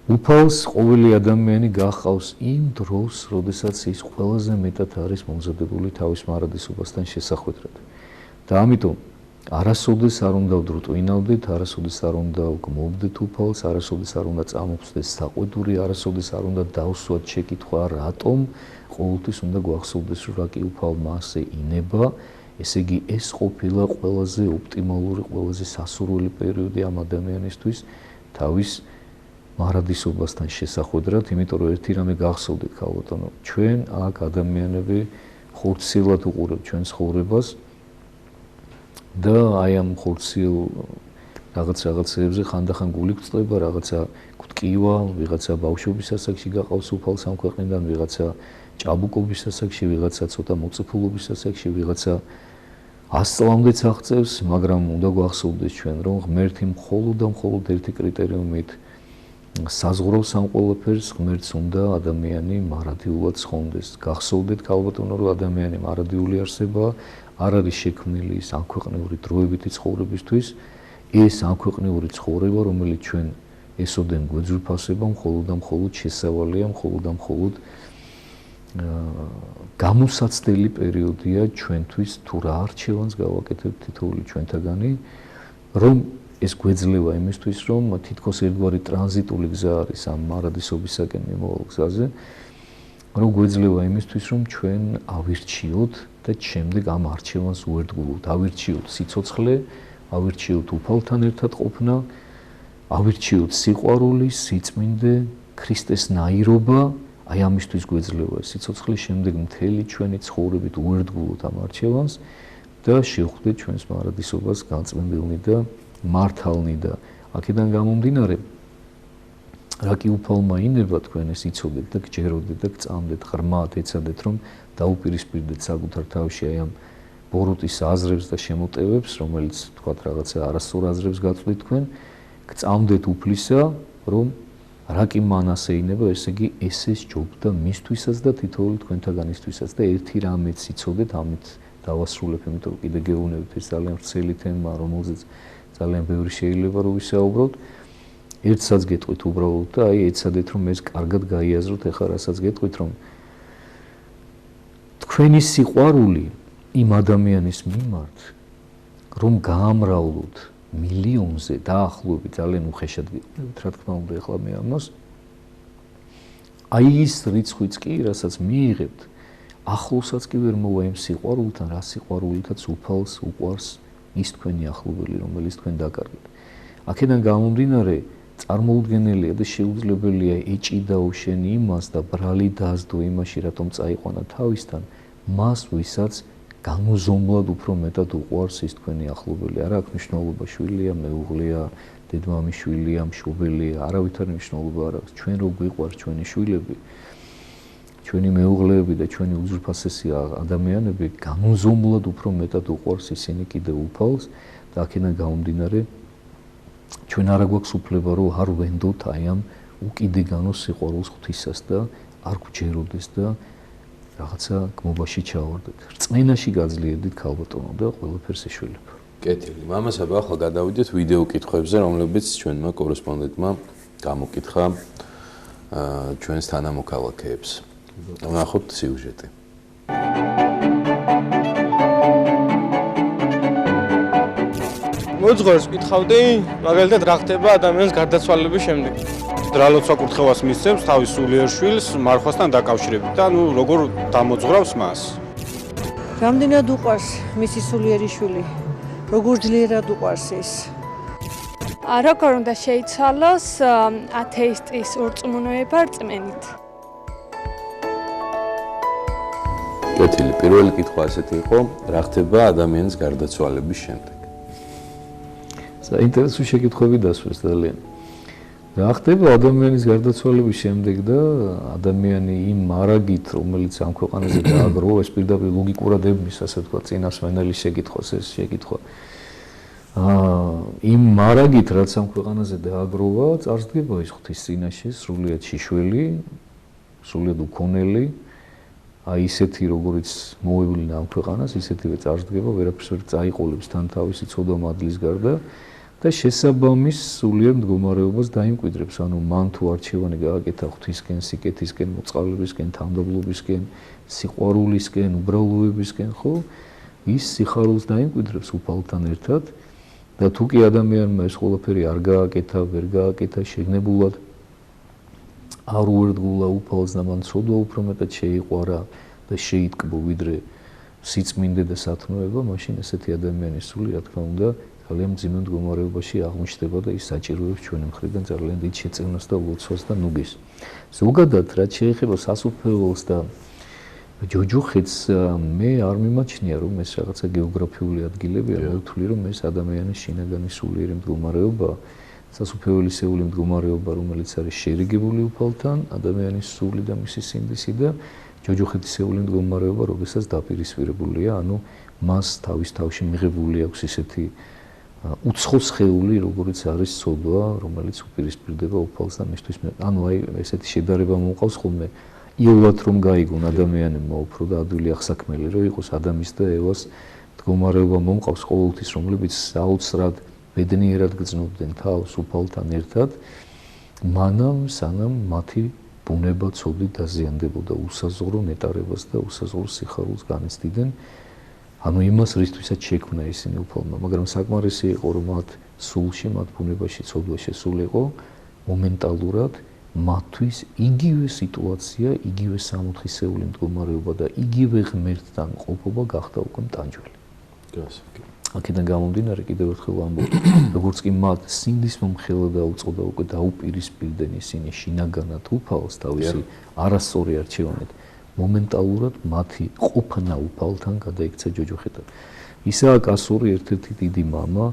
უფალს ყოველი ადამიანი გახავს იმ დროს, როდესაც ის ყველაზე მეტად არის მომზადებული თავის მარადისობასთან შესახვედრად. და ამიტომ არასოდეს არ უნდა ვდრუტვინავდეთ, არასოდეს არ უნდა გმობდეთ უფალს, არასოდეს არ უნდა წამოხსნეს საყვედური, არასოდეს არ უნდა დავსვათ შეკითხვა რატომ, ყოველთვის უნდა გვახსოვდეს, რომ რა კი უფალმა ასე ინება, ესე იგი ეს ყოფილა ყველაზე ოპტიმალური, ყველაზე სასურველი პერიოდი ამ ადამიანისთვის თავის მარადისობასთან შესახვედრად, იმიტომ რომ ერთი რამე გახსოვდეთ ქალბატონო, ჩვენ აქ ადამიანები ხორციელად უყურებთ ჩვენ ცხოვრებას და აი ამ ხორციელ რაღაცეებზე ხანდახან გული გვწდება, რაღაცა გვტკივა, ვიღაცა ბავშვობის ასაკში გაყავს უფალს ამ ქვეყნიდან, ვიღაცა ჭაბუკობის ასაკში, ვიღაცა ცოტა მოწიფულობის ასაკში, ვიღაცა 100 წლამდეც აღწევს, მაგრამ უნდა გვახსოვდეს ჩვენ, რომ ღმერთი მხოლოდ და მხოლოდ ერთი კრიტერიუმით საზღვრავს ამ ყველაფერს, ღმერთს უნდა ადამიანი მარადიულად სხონდეს. გახსოვდეთ ქალბატონო, რომ ადამიანი მარადიული არსებაა, არ არის შექმნილი ის ამქვეყნიური დროებითი ცხოვრებისთვის, ეს ამქვეყნიური ცხოვრება, რომელიც ჩვენ ესოდენ გვეძვირფასება, მხოლოდ და მხოლოდ შესავალია, მხოლოდ და მხოლოდ გამოსაცდელი პერიოდია ჩვენთვის თუ რა არჩევანს გავაკეთებთ თითოეული ჩვენთაგანი, რომ ეს გვეძლევა იმისთვის, რომ თითქოს ერთგვარი ტრანზიტული გზა არის ამ მარადისობისაკენ მიმავალ გზაზე, რომ გვეძლევა იმისთვის, რომ ჩვენ ავირჩიოთ და შემდეგ ამ არჩევანს უერთგულოთ, ავირჩიოთ სიცოცხლე, ავირჩიოთ უფალთან ერთად ყოფნა, ავირჩიოთ სიყვარული, სიწმინდე, ქრისტეს ნაირობა, აი ამისთვის გვეძლევა სიცოცხლე, შემდეგ მთელი ჩვენი ცხოვრებით უერთგულოთ ამ არჩევანს და შევხვდეთ ჩვენს მარადისობას განწმენდილნი და მართალნი და აქედან გამომდინარე რა კი უფალმა ინება თქვენ ეს იცოდეთ და გჯეროდეთ და გწამდეთ ღრმად ეცადეთ რომ დაუპირისპირდეთ საკუთარ თავში აი ამ ბოროტის აზრებს და შემოტევებს რომელიც თქვათ რაღაცა არასწორ აზრებს გაწვდით თქვენ გწამდეთ უფლისა რომ რა კი მან ასე ინება ესე იგი ესე სჯობდა მისთვისაც და თითოეული თქვენთაგანისთვისაც და ერთი რამეც იცოდეთ ამით დავასრულებ იმიტომ რომ კიდე გეუბნებით ეს ძალიან ვრცელი თემაა რომელზეც ძალიან ბევრი შეიძლება რომ ვისაუბროთ. ერთსაც გეტყვით უბრალოდ და აი ეცადეთ რომ ეს კარგად გაიაზროთ ახლა რასაც გეტყვით რომ თქვენი სიყვარული იმ ადამიანის მიმართ რომ გაამრავლოთ მილიონზე დაახლოებით ძალიან უხეშად გიყურებთ რა თქმა უნდა ახლა მე ამას აი ის რიცხვიც კი რასაც მიიღებთ ახლოსაც კი ვერ მოვა იმ სიყვარულთან რა სიყვარულითაც უფალს უყვარს ის თქვენი ახლობელი, რომელიც თქვენ დაკარგეთ. აქედან გამომდინარე, წარმოუდგენელია და შეუძლებელია ეჭიდაო შენ იმას და ბრალი დაასდო იმაში, რატომ წაიყვანა თავისთან, მას, ვისაც განუზომლად უფრო მეტად უყვარს ის თქვენი ახლობელი. არა აქვს მნიშვნელობა შვილია, მეუღლეა, დედმამის შვილია, მშობელია, არავითარი მნიშვნელობა არ აქვს. ჩვენ რო გვიყვარს ჩვენი შვილები, ჩვენი მეუღლეები და ჩვენი უძვირფასესი ადამიანები განუზომლად უფრო მეტად უყვარს ისინი კიდე უფალს და აქედან გამომდინარე ჩვენ არა გვაქვს უფლება რომ არ ვენდოთ აი ამ უკიდეგანო სიყვარულს ღვთისას და არ გვჯეროდეს და რაღაცა გმობაში ჩავარდეთ. რწმენაში გაძლიერდით ქალბატონო და ყველაფერს ეშველებ. კეთილი. მამასაბა ახლა გადავიდეთ ვიდეო კითხვებზე, რომლებიც ჩვენმა კორესპონდენტმა გამოკითხა ჩვენს თანამოქალაქეებს. ნახოთ სიუჟეტი. მოძღვრს კითხავდი, მაგალითად რა ხდება ადამიანის გარდაცვალების შემდეგ. დრალოცვა კურთხევას მისცემს თავის სულიერ შვილს მარხვასთან დაკავშირებით და ნუ როგორ დამოძღვრავს მას. რამდენად უყვარს მისი სულიერი შვილი? როგორ ძლიერად უყვარს ის? როგორ უნდა შეიცვალოს ათეისტის ურწმუნოება რწმენით? კეთილი, პირველი კითხვა ასეთი იყო, რა ხდება ადამიანის გარდაცვალების შემდეგ? საინტერესო შეკითხვები დასვეს ძალიან. რა ხდება ადამიანის გარდაცვალების შემდეგ და ადამიანი იმ მარაგით, რომელიც ამ ქვეყანაზე დააგროვა, ეს პირდაპირ ლოგიკურად ებნის, ასე ვთქვათ, წინასვენელის შეკითხვას ეს შეკითხვა. იმ მარაგით, რაც ამ ქვეყანაზე დააგროვა, წარსდგება ის ღვთის წინაშე, სრულიად შიშველი, სრულიად უქონელი, აი ისეთი როგორიც მოევლინა ამ ქვეყანას, ისეთივე წარსდგება, ვერაფერს ვერ წაიყოლებს თან თავისი ცოდა მადლის გარდა და შესაბამის სულიერ მდგომარეობას დაიმკვიდრებს, ანუ მან თუ არჩევანი გააკეთა ღვთისკენ, სიკეთისკენ, მოწყალებისკენ, თანდაბლობისკენ, სიყვარულისკენ, უბრალოებისკენ, ხო? ის სიხარულს დაიმკვიდრებს უფალთან ერთად და თუ კი ადამიანმა ეს ყველაფერი არ გააკეთა, ვერ გააკეთა შეგნებულად არ უერთგულა უფალს და მან ცოდვა უფრო მეტად შეიყვარა და შეიტკბო ვიდრე სიწმინდე და სათნოება, მაშინ ესეთი ადამიანის სული, რა თქმა უნდა, ძალიან მძიმე მდგომარეობაში აღმოჩნდება და ის საჭიროებს ჩვენი მხრიდან ძალიან დიდ შეწევნას და ლოცვას და ნუგის. ზოგადად, რაც შეეხება სასუფეველს და ჯოჯოხეთს, მე არ მიმაჩნია, რომ ეს რაღაცა გეოგრაფიული ადგილებია, მე ვთვლი, რომ ეს ადამიანის შინაგანი სულიერი მდგომარეობა სასუფეველისეული მდგომარეობა, რომელიც არის შერიგებული უფალთან, ადამიანის სული და მისი სინდისი და ჯოჯოხეთისეული მდგომარეობა, როდესაც დაპირისპირებულია, ანუ მას თავის თავში მიღებული აქვს ისეთი უცხო სხეული, როგორც არის სოდვა, რომელიც უპირისპირდება უფალს და მისთვის. ანუ აი ესეთი შედარება მომყავს ხოლმე იოლად რომ გაიგონ ადამიანებმა უფრო და ადვილი აღსაქმელი რომ იყოს ადამის და ევას მდგომარეობა მომყავს ყოველთვის, რომლებიც საოცრად ბედნიერად გრძნობდნენ თავს უფალთან ერთად, მანამ სანამ მათი ბუნება ცოდვით დაზიანდებოდა, უსაზღვრო ნეტარებას და უსაზღვრო სიხარულს განიცდიდნენ. ანუ იმას რისთვისაც შექმნა ისინი უფალმა, მაგრამ საკმარისი იყო რომ მათ სულში, მათ ბუნებაში ცოდვა შესულიყო მომენტალურად მათთვის იგივე სიტუაცია, იგივე სამოთხისეული მდგომარეობა და იგივე ღმერთთან ყოფობა გახდა უკვე მტანჯველი. აქედან გამომდინარე კიდევ ერთხელ ვამბობ, როგორც კი მათ სინდის მომხელა დაუწყო და უკვე დაუპირისპირდნენ ისინი შინაგანად უფალს თავისი არასწორი არჩევანით, მომენტალურად მათი ყოფნა უფალთან გადაიქცა ჯოჯოხეთად. ისაა კასური ერთ-ერთი დიდი მამა,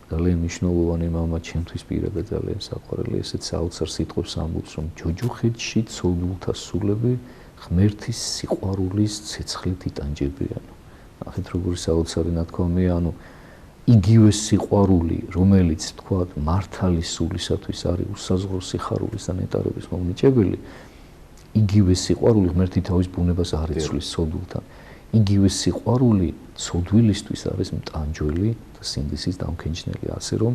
ძალიან მნიშვნელოვანი მამა ჩემთვის პირადად ძალიან საყვარელი, ესეც საოცარ სიტყვებს ამბობს, რომ ჯოჯოხეთში ცოდულთა სულები ღმერთის სიყვარულის ცეცხლით იტანჯებიან. ნახეთ როგორი საოცარი ნათქვამია, ანუ იგივე სიყვარული, რომელიც თქვათ მართალის სულისათვის არის უსაზღვრო სიხარულის და ნეტარების მომნიჭებელი, იგივე სიყვარული ღმერთი თავის ბუნებას არ იცვლის ცოდულთან. იგივე სიყვარული ცოდვილისთვის არის მტანჯველი და სინდისის დამქენჩნელი, ასე რომ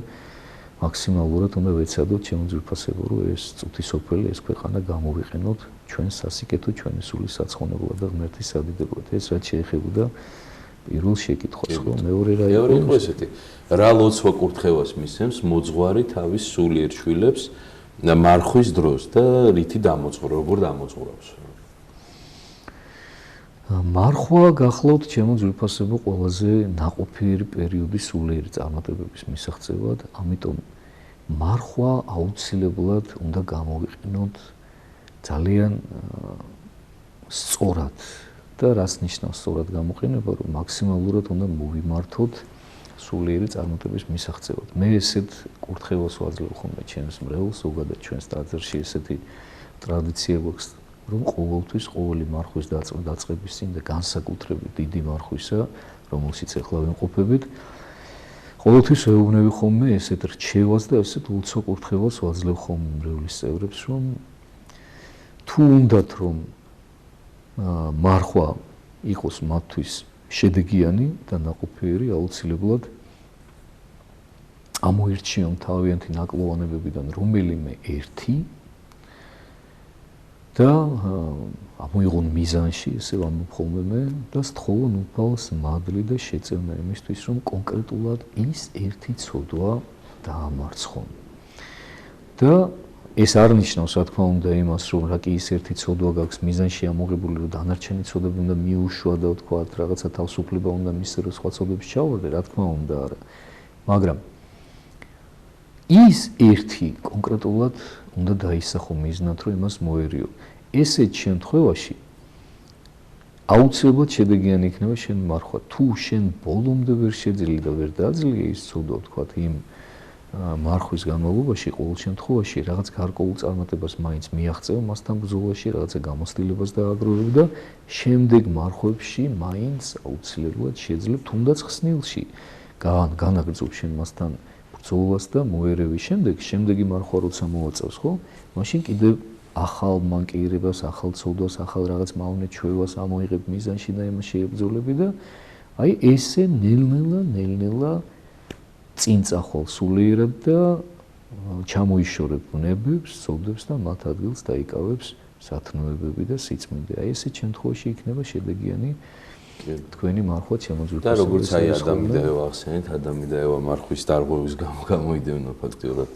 მაქსიმალურად უნდა ვეცადოთ ჩემო ძვირფასებო, რომ ეს წუთი სოფელი, ეს ქვეყანა გამოვიყენოთ ჩვენ სასიკეთო, ჩვენი სულის საცხონებლად და ღმერთის სადიდებლად. ეს რაც შეეხებოდა პირველ შეკითხვას, ხო, მეორე რა იყო? მეორე იყო ესეთი, რა ლოცვა კურთხევას მისცემს მოძღვარი თავის სულიერ შვილებს მარხვის დროს და რითი დამოძღვრა, როგორ დამოძღვრავს? მარხვა გახლავთ ჩემო ძვირფასებო ყველაზე ნაყოფიერი პერიოდი სულიერი წარმატებების მისაღწევად, ამიტომ მარხვა აუცილებლად უნდა გამოვიყენოთ ძალიან სწორად და რას ნიშნავს სწორად გამოყენება, რომ მაქსიმალურად უნდა მოვიმართოთ სულიერი წარმატების მისაღწევად. მე ესეთ კურთხევას ვაძლევ ხოლმე ჩემს მრევლს, ზოგადად ჩვენს ტაძარში ესეთი ტრადიცია გვაქვს, რომ ყოველთვის ყოველი მარხვის დაწყების წინ და განსაკუთრებით დიდი მარხვისა, რომელშიც ახლა ვიმყოფებით, ყოველთვის ვეუბნები ხოლმე ესეთ რჩევას და ესეთ ლოცვა კურთხევას ვაძლევ ხოლმე მრევლის წევრებს, რომ თუ უნდათ რომ მარხვა იყოს მათთვის შედეგიანი და ნაყოფიერი, აუცილებლად ამოირჩიონ თავიანთი ნაკლოვანებებიდან რომელიმე ერთი და ამოიღონ მიზანში, ესე ვამბობ ხოლმე მე, და სთხოვონ უფალს მადლი და შეწევნა იმისთვის, რომ კონკრეტულად ის ერთი ცოდვა დაამარცხონ. და ეს არ ნიშნავს, რა თქმა უნდა, იმას, რომ რა კი ის ერთი ცოდვა გაქვს მიზანში ამოღებული, რომ დანარჩენი ცოდები უნდა მიუშვა და ვთქვათ, რაღაცა თავისუფლება უნდა მისცე, რომ სხვა ცოდებს ჩავარდე, რა თქმა უნდა, არა. მაგრამ ის ერთი კონკრეტულად უნდა დაისახო მიზნად, რომ იმას მოერიო. ესეთ შემთხვევაში აუცილებლად შედეგიანი იქნება შენ მარხვა. თუ შენ ბოლომდე ვერ შეძლი და ვერ დაძლია ის ცოდვა, ვთქვათ, იმ მარხვის განმავლობაში, ყოველ შემთხვევაში რაღაც გარკვეულ წარმატებას მაინც მიაღწევ მასთან ბრძოლაში, რაღაცა გამოცდილებას დააგროვებ და შემდეგ მარხვებში მაინც აუცილებლად შეძლებ თუნდაც ხსნილში განაგრძობ შენ მასთან ბრძოლას და მოერევის შემდეგი მარხვა როცა მოვაწევს, ხო? მაშინ კიდევ ახალ მანკიერებას, ახალ ცოდვას, ახალ რაღაც მავნე ჩვევას ამოიღებ მიზანში და იმას შეებრძოლები და აი ესე ნელ-ნელა წინ წახვალ სულიერად და ჩამოიშორებ ბუნებებს, ცოდვებს და მათ ადგილს დაიკავებს სათნოებები და სიწმინდე. აი ესეთ შემთხვევაში იქნება შედეგიანი თქვენი მარხვა შემოძვრით. და როგორც აი ადამი და ევა ახსენეთ, ადამი და ევა მარხვის დარღვევის გამო გამოიდევნა ფაქტიურად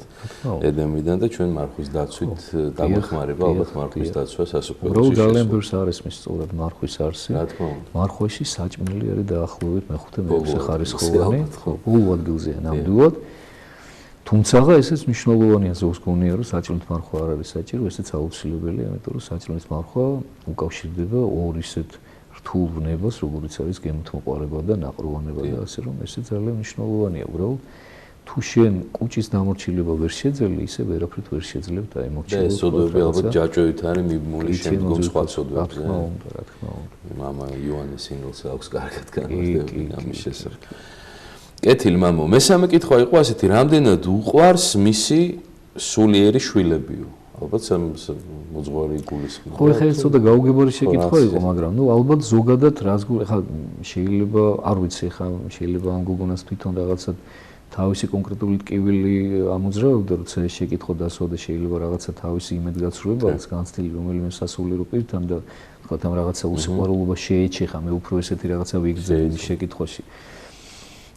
ედემიდან და ჩვენ მარხვის დაცვით დაგვეხმარება ალბათ მარხვის დაცვა სასופველოში. უბრალოდ ძალიან ბევრს არ ესმის სწორად მარხვის არსი. რა თქმა უნდა. მარხვაში საჭმელი არის დაახლოებით მეხუთე მეექვსე ხარისხოვანი, ხო, ბოლო ადგილზეა ნამდვილად. თუმცა ესეც მნიშვნელოვანია ზოგს გონია, რომ საჭმლის მარხვა არ არის საჭირო, ესეც აუცილებელია, იმიტომ რომ საჭმლის მარხვა უკავშირდება ორ ისეთ რთულ ვნებას, როგორც არის გემოთმოყვარება და ნაყროვანება და ასე რომ ესე ძალიან მნიშვნელოვანია უბრალოდ თუ შენ კუჭის დამორჩილება ვერ შეძელი, ისე ვერაფრით ვერ შეძლებ და ემოციურად. და სოდოები ალბათ ჯაჭვებით არის მიბმული შემდგომ სხვა სოდოებზე. რა თქმა უნდა. მამა იოანე სინგლს აქვს კარგად განმარტებული ამის შესახებ. კეთილი მამო, მესამე კითხვა იყო ასეთი, რამდენად უყვარს მისი სულიერი შვილებიო? ალბათ მოძღვარი გულისხმობს. ხო, ეხლა ეს ცოტა გაუგებარი შეკითხვა იყო, მაგრამ ალბათ ზოგადად რას ეხლა შეიძლება არ ვიცი, ეხლა შეიძლება ამ გოგონას თვითონ რაღაცა თავისი კონკრეტული ტკივილი ამოძრავებდა, როცა ეს შეკითხვა დასვოდა, შეიძლება რაღაცა თავისი იმედგაცრუებაც განცდილი რომელიმე სასულიერო პირთან და თქვა ამ რაღაცა უსიყვარულობა შეეჩეხა, მე უფრო ესეთი რაღაცა ვიგრძელი შეკითხვაში.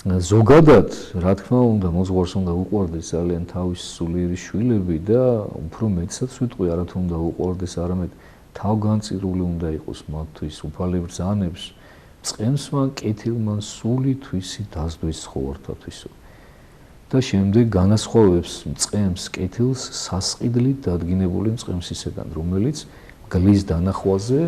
ზოგადად, რა თქმა უნდა, მოძღვარს უნდა უყვარდეს ძალიან თავის სულიერი შვილები და უფრო მეტსაც ვიტყვი, არა თუ უნდა უყვარდეს, არამედ თავგანწირული უნდა იყოს მათთვის, უფალი ბრძანებს, წყემსმან, კეთილმან სული თვისი დასდვის ხოვართათვისო. და შემდეგ განასხვავებს წყემს, კეთილს სასყიდლით დადგინებული წყემსისგან, რომელიც გლის დანახვაზე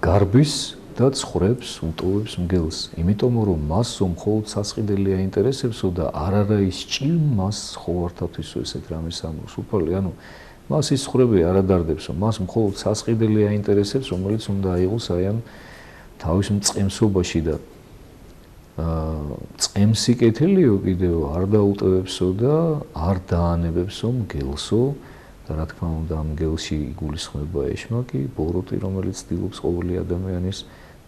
გარბის და ცხოვრებს, უტოვებს მგელს. იმიტომ რომ მასო მხოლოდ სასყიდელი აინტერესებსო და არა ის ჭირ მას ხოვართათვისო ესეთ რამეს ამბობს უფალი, ანუ მას ის ცხოვრები არ ადარდებსო, მას მხოლოდ სასყიდელი აინტერესებს, რომელიც უნდა აიღოს აი ამ თავის მწყემსობაში და წყემსი კეთილიო კიდევ არ დაუტოვებსო და არ დაანებებსო მგელსო და რა თქმა უნდა ამ მგელში იგულისხმება ეშმაკი, ბოროტი, რომელიც ცდილობს ყოველი ადამიანის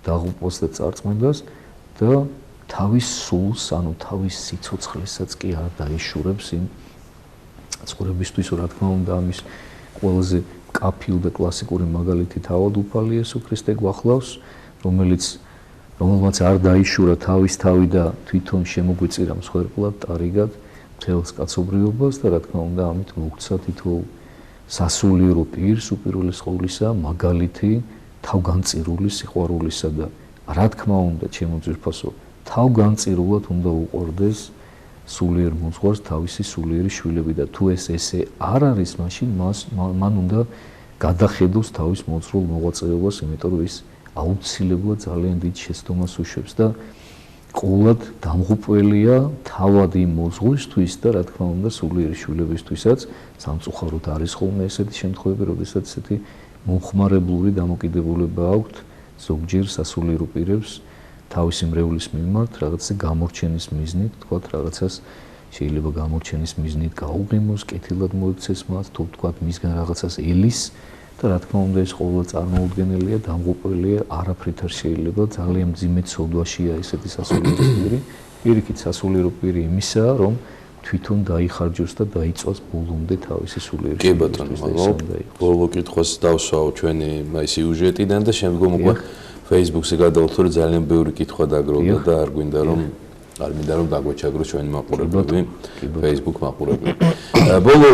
დაღუპვას და წარწმენდას და თავის სულს, ანუ თავის სიცოცხლესაც კი არ დაეშურებს იმ ცხოვრებისთვის, რა თქმა უნდა ამის ყველაზე კაფილ და კლასიკური მაგალითი თავად უფალი იესო ქრისტე გვახლავს, რომელმაც არ დაიშურა თავის თავი და თვითონ შემოგვიწირა მსხვერპლად, ტარიგად მთელს კაცობრიობას და რა თქმა უნდა ამით მოგვცა თითოეულ სასულიერო პირს უპირველეს ყოვლისა მაგალითი თავგანწირული სიყვარულისა და რა თქმა უნდა ჩემო ძვირფასო თავგანწირულად უნდა უყვარდეს სულიერ მოძღვარს თავისი სულიერი შვილები და თუ ეს ესე არ არის, მაშინ მან უნდა გადახედოს თავის მოძღვრულ მოღვაწეობას, იმიტომ რომ ის აუცილებლად ძალიან დიდ შეცდომას უშვებს და ყოვლად დამღუპველია თავად იმ მოძღვრისთვის და რა თქმა უნდა სულიერი შვილებისთვისაც სამწუხაროდ არის ხოლმე ესეთი შემთხვევები, როდესაც ესეთი მომხმარებლური დამოკიდებულება აქვთ ზოგჯერ სასულიერო პირებს თავისი მრევლის მიმართ რაღაცა გამორჩენის მიზნით, თქვათ რაღაცას შეიძლება გამორჩენის მიზნით გაუღიმოს, კეთილად მოიქცეს მას, თუ თქვათ მისგან რაღაცას ელის და რა თქმა უნდა ეს ყოველდღე წარმოუდგენელია, დამღუპველია, არაფრით არ შეიძლება, ძალიან მძიმე ცოდვაშია ესეთი სასულიერო პირი. პირიქით სასულიერო პირი იმისაა, რომ თვითონ დაიხარჯოს და დაიწვას ბოლომდე თავისი სულიერი. კი ბატონო, ბოლო კითხვას დავსვაო ჩვენი აი სიუჟეტიდან და შემდგომ უკვე Facebook-ზე გადავთვალე, რომ ძალიან ბევრი კითხვა დაგროვდა და არ მინდა რომ დაგვეჩაგროს ჩვენი მაყურებლები, Facebook მაყურებლები. ბოლო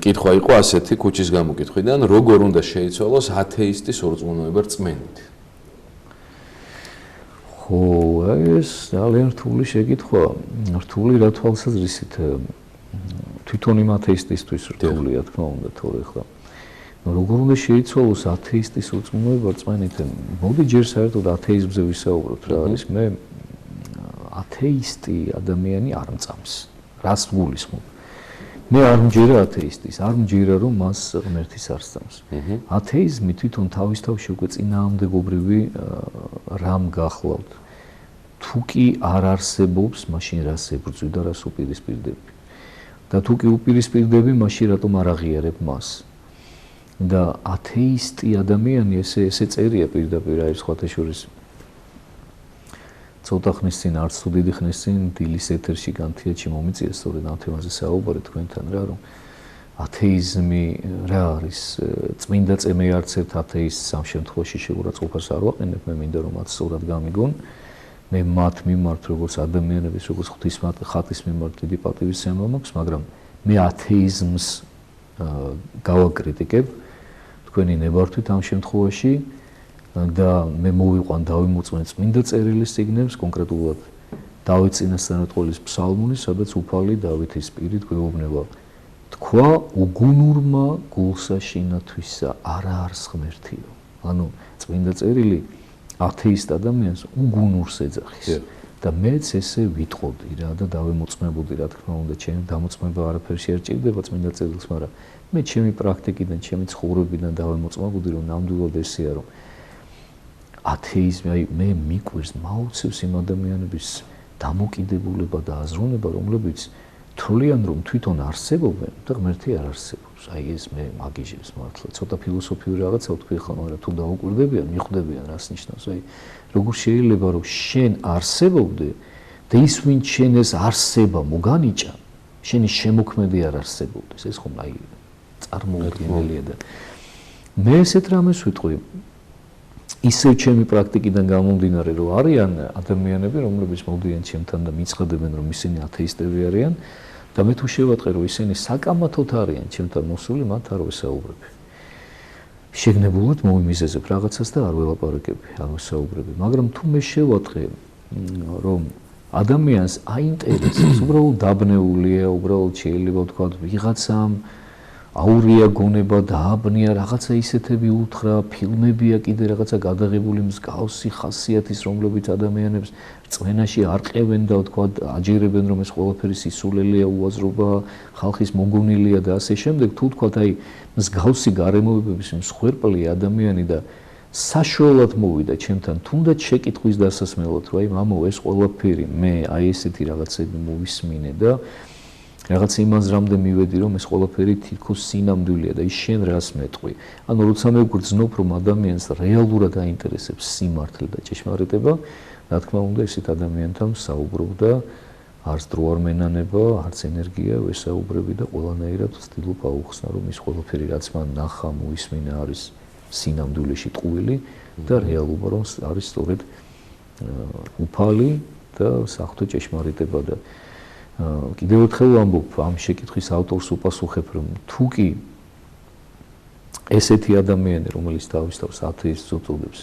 კითხვა იყო ასეთი ქუჩის გამოკითხვიდან, როგორ უნდა შეიცვალოს ათეისტის ორწმუნოება რწმენით? ხო, ეს ძალიან რთული შეკითხვა. რთული რა თვალსაზრისით? თვითონ იმ ათეისტისთვის რთულია, თქმა უნდა, თორე ხლა. როგორ უნდა შეიცვალოს ათეისტის ორწმუნოება რწმენით? მოდი ჯერ საერთოდ ათეიზმზე ვისაუბროთ, რა არის მე ათეისტი ადამიანი არ მწამს. რას გულისხმობ? მე არ მჯერა ათეისტის, არ მჯერა რომ მას ღმერთის არ სწამს. ათეიზმი თვითონ თავის თავში უკვე წინააღმდეგობრივი რამ გახლავთ. თუ კი არ არსებობს, მაშინ რას ებრძვი და რას უპირისპირდები. და თუ კი უპირისპირდები, მაშინ რატომ არ აღიარებ მას? და ათეისტი ადამიანი ესე წერია პირდაპირ აი სხვათა შორის ცოტა ხნის წინ, არც თუ დიდი ხნის წინ დილის ეთერში განთიადში მომიწია სწორედ ამ თემაზე საუბარი თქვენთან რა, რომ ათეიზმი რა არის? წმინდა წემი არც ერთ ათეისტს ამ შემთხვევაში შეურაცხყოფას არ ვაყენებ, მე მინდა რომ მათ სწორად გამიგონ. მე მათ მიმართ როგორც ადამიანების, როგორც ხატის მიმართ დიდი პატივისცემა მაქვს, მაგრამ მე ათეიზმს გავაკრიტიკებ თქვენი ნებართვით ამ შემთხვევაში. და მე მოვიყვან დავიმოწმენ წმინდა წერილის წიგნებს, კონკრეტულად დავით წინასწარმეტყველის ფსალმუნი, სადაც უფალი დავითის პირით გვეუბნება: თქვა უგუნურმა გულსა შინათვისა არა არს ღმერთიო. ანუ წმინდა წერილი ათეისტ ადამიანს უგუნურს ეძახის. და მეც ესე ვიტყოდი რა და დავემოწმებოდი რა თქმა უნდა ჩემი დამოწმება არაფერი არ ჭირდება წმინდა წერილს, მაგრამ მე ჩემი პრაქტიკიდან, ჩემი ცხოვრებიდან დავემოწმებოდი რომ ნამდვილად ესეა რომ ათეიზმი, აი მე მიყვირს მაუცევს იმ ადამიანების დამოკიდებულება და აზროვნება, რომლებიც თვლიან რომ თვითონ არსებობენ და ღმერთი არ არსებობს. აი ეს მე მაგიჟებს მართლა ცოტა ფილოსოფიური რაღაცა ვთქვი ხოლმე, მაგრამ თუ დაუკვირდებიან, მიხვდებიან რას ნიშნავს. აი როგორ შეიძლება რომ შენ არსებობდე და ის ვინც შენ ეს არსება მოგანიჭა, შენი შემოქმედი არ არსებობდეს. ეს ხომ აი წარმოუდგენელია და მე ესეთ რამეს ვიტყვი. ისევ ჩემი პრაქტიკიდან გამომდინარე რომ არიან ადამიანები, რომლებიც მოდიან ჩემთან და მიცხადებენ რომ ისინი ათეისტები არიან და მე თუ შევატყე რომ ისინი საკამათოდ არიან ჩემთან მოსული, მათ არ ვესაუბრები. შეგნებულად მოვიმიზეზებ რაღაცას და არ ველაპარაკები, არ ვესაუბრები, მაგრამ თუ მე შევატყე რომ ადამიანს აინტერესებს, უბრალოდ დაბნეულია, უბრალოდ შეიძლება ვთქვა ვიღაცამ აურია გონება დააბნია რაღაცა ისეთები უთხრა, ფილმებია კიდე რაღაცა გადაღებული მსგავსი ხასიათის, რომლებიც ადამიანებს წვენაში არყევენ და თქვა აჯერებენ რომ ეს ყველაფერი სისულელეა, უაზრობა, ხალხის მოგონილია და ასე შემდეგ. თუ თქვა აი მსგავსი გარემოებების მსხვერპლი ადამიანი და საშუალოდ მოვიდა ჩემთან, თუნდაც შეკითხვის დასასმელად, რომ აი მამო ეს ყველაფერი მე აი ესეთი რაღაცები მოვისმინე და რაღაც იმაზრამდე მივედი რომ ეს ყველაფერი თითქოს სინამდვილეა და ის შენ რას მეტყვი. ანუ როცა მე გვგრძნობ რომ ადამიანს რეალურად აინტერესებს სიმართლე და ჭეშმარიტება, რა თქმა უნდა ესეთ ადამიანთან საუბრობ და არც დრო არ მენანება, არც ენერგია ვესაუბრები და ყველანაირად ვცდილობ აუხსნა რომ ის ყველაფერი რაც მან ნახა, მოისმინა არის სინამდვილეში ტყუილი და რეალობა რომ არის სწორედ უფალი და საღვთო ჭეშმარიტება და კიდევ ერთხელ ვამბობ ამ შეკითხვის ავტორს უპასუხებ რომ თუ კი ესეთი ადამიანი რომელიც თავის თავს ათეისტს უწოდებს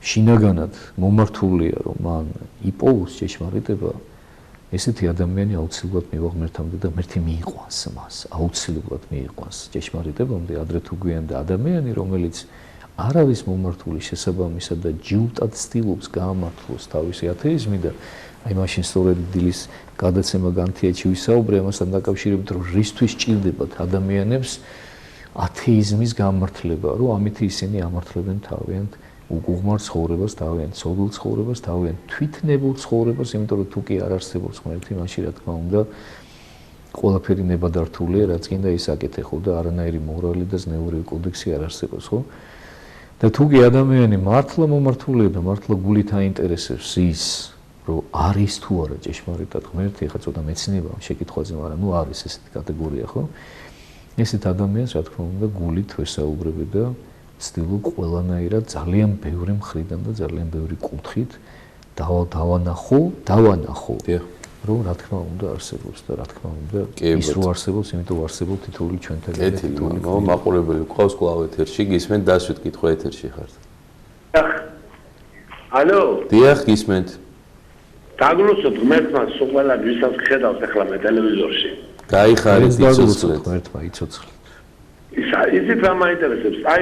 შინაგანად მომართულია რომ მან იპოვოს ჭეშმარიტება ესეთი ადამიანი აუცილებლად მივა ღმერთამდე და ღმერთი მიიყვანს მას აუცილებლად მიიყვანს ჭეშმარიტებამდე ადრე თუ გვიან და ადამიანი რომელიც არ არის მომართული შესაბამისად და ჯიუტად ცდილობს გაამართლოს თავისი ათეიზმი და აი მაშინ სწორედ დილის გადაცემა განთიაჩი ვისაუბრე ამასთან დაკავშირებით რომ რისთვის ჭირდებათ ადამიანებს ათეიზმის გამართლება რომ ამით ისინი ამართლებენ თავიანთ უგუღმარ ცხოვრებას, თავიანთ ცოდვილ ცხოვრებას, თავიანთ თვითნებურ ცხოვრებას, იმიტომ რომ თუ კი არ არსებობს ღმერთი, მაშინ რა თქმა უნდა ყველაფერი ნებადართულია, რაც კიდე ის აკეთე ხო და არანაირი მორალი და ზნეობრივი კოდექსი არ არსებობს, ხო? და თუ კი ადამიანი მართლა მომართულია და მართლა გულით აინტერესებს ის რომ არის თუ არა ჭეშმარიტად ღმერთი, ხა ცოტა მეცნიერება შეკითხვაზე, მაგრამ ნუ არის ესეთი კატეგორია, ხო? ესეთ ადამიანს რა თქმა უნდა გულით ვესაუბრები და ვცდილობ ყველანაირად ძალიან ბევრი მხრიდან და ძალიან ბევრი კუთხით დავანახო, რომ რა თქმა უნდა არსებობს და რა თქმა უნდა ის რო არსებობს, იმიტომ არსებობს თითოეული ჩვენთან და თითოეული მაყურებელი ყავს კლავ ეთერში, გისმენთ დასვით კითხვა ეთერში ხართ. ალო? დიახ, გისმენთ. დაგლოცოთ ღმერთმა სულ ყველა ვისაც ხედავს ახლა მე ტელევიზორში. გაიხარეთ იცოცხლეთ. ღმერთმა იცოცხლეთ. ისიც რა მაინტერესებს? აი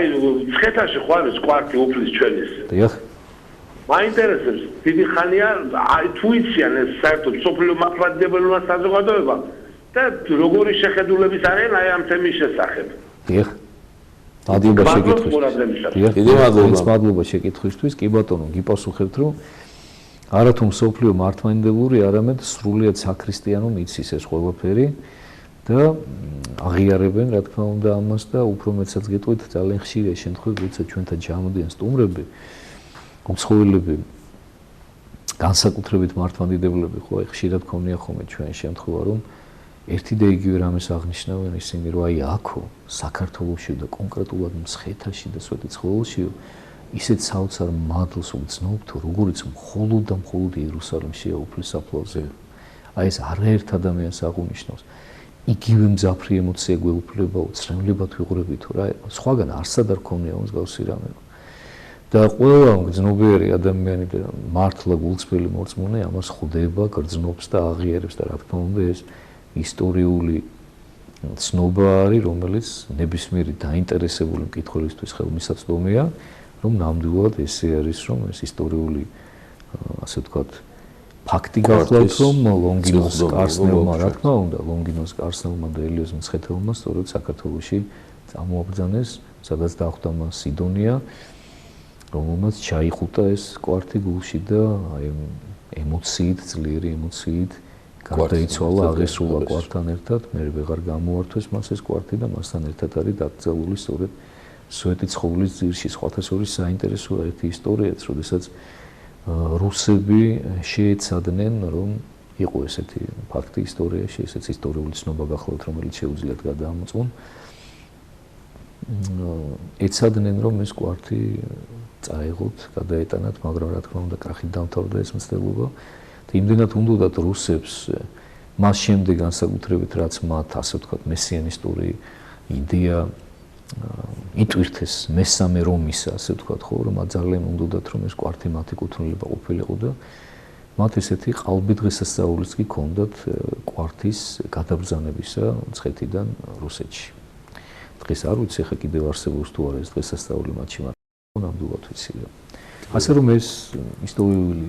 ცხეთაში ხო არის კვარტი უფლის ჩვენის. დიახ. მაინტერესებს დიდი ხანია აი თუ იციან ეს საერთოდ სოფლიო მართლმადიდებელმა საზოგადოება და როგორი შეხედულების არიან აი ამ თემის შესახებ. დიახ. მადლობა შეკითხვისთვის. დიდი მადლობა შეკითხვისთვის. კი ბატონო, გიპასუხებთ რომ არათუ სოფლიო მართლმადიდებლური, არამედ სრულიად საქრისტიანო მიცის ეს ყველაფერი და აღიარებენ რა თქმა უნდა ამას და უფრო მეცაც გეტყვით ძალიან ხშირია შემთხვევები, როცა ჩვენთან ჩამოდიან სტუმრები, უცხოელები, განსაკუთრებით მართლმადიდებლები, ხო, აი ხშირად ქონია ხოლმე ჩვენ შემთხვევა, რომ ერთი და იგივე რამეს აღნიშნავენ ისინი, რომ აი აქო საქართველოში და კონკრეტულად მცხეთაში და სვეტიცხოველში ისეთ საოცარ მადლს უგზნობთ, როგორც მხოლოდ და მხოლოდ იერუსალიმშია უფლის საფლავზე. აი ეს არაერთ ადამიანს აღუნიშნავს. იგივე მძაფრი ემოცია გვეუფლება, უცრემლებად ვიყურებით, რა, სხვაგან არსად არ ქონია მსგავსი რამე. და ყველა გრძნობიერი ადამიანი და მართლა გულწრფელი მორწმუნე ამას ხვდება, გრძნობს და აღიარებს და რა თქმა უნდა ეს ისტორიული ცნობა არის, რომელიც ნებისმიერი დაინტერესებული მკითხველისთვის ხელმისაწვდომია, რომ ნამდვილად ესე არის, რომ ეს ისტორიული, ასე ვთქვათ, ფაქტი გახლავთ, რომ ლონგინოს კარსნელმა, რა თქმა უნდა, ლონგინოს კარსნელმა და ელიოზ მცხეთელმა სწორედ საქართველოში წამოაბრძანეს, სადაც დახვდა მას სიდონია, რომელმაც ჩაიხუტა ეს კვართი გულში და აი ემოციით, ძლიერი ემოციით გარდაიცვალა, აღესრულა კვართთან ერთად, მე ვეღარ გამოართვეს მას ეს კვართი და მასთან ერთად არის დაკრძალული სწორედ სვეტი ცხოვლის ძირში. სხვათა შორის საინტერესოა ერთი ისტორიაც, როდესაც რუსები შეეცადნენ, რომ იყო ესეთი ფაქტი ისტორიაში, ესეც ისტორიული ცნობა გახლავთ, რომელიც შეუძლიათ გადაამოწმონ. ეცადნენ, რომ ეს კვართი წაეღოთ, გადაეტანათ, მაგრამ რა თქმა უნდა, კახით დამთავრდა ეს მცდელობა. იმდენად უნდათ რუსებს მას შემდეგ განსაკუთრებით, რაც მათ, ასე ვთქვათ, მესიანისტური იდეა იტვირთეს მესამე რომისა, ასე ვთქვათ, ხო, რომ მათ ძალიან უნდათ, რომ ეს კვართი მათი კუთვნილება ყოფილიყო და მათ ესეთი ყალბი დღესასწაულიც კი ჰქონდათ კვართის გადაბრძანებისა მცხეთიდან რუსეთში. დღეს არ ვიცი, ხა კიდევ არსებობს თუ არა ეს დღესასწაული მათში, მაგრამ ნამდვილად ვიცი. ასე რომ ეს ისტორიული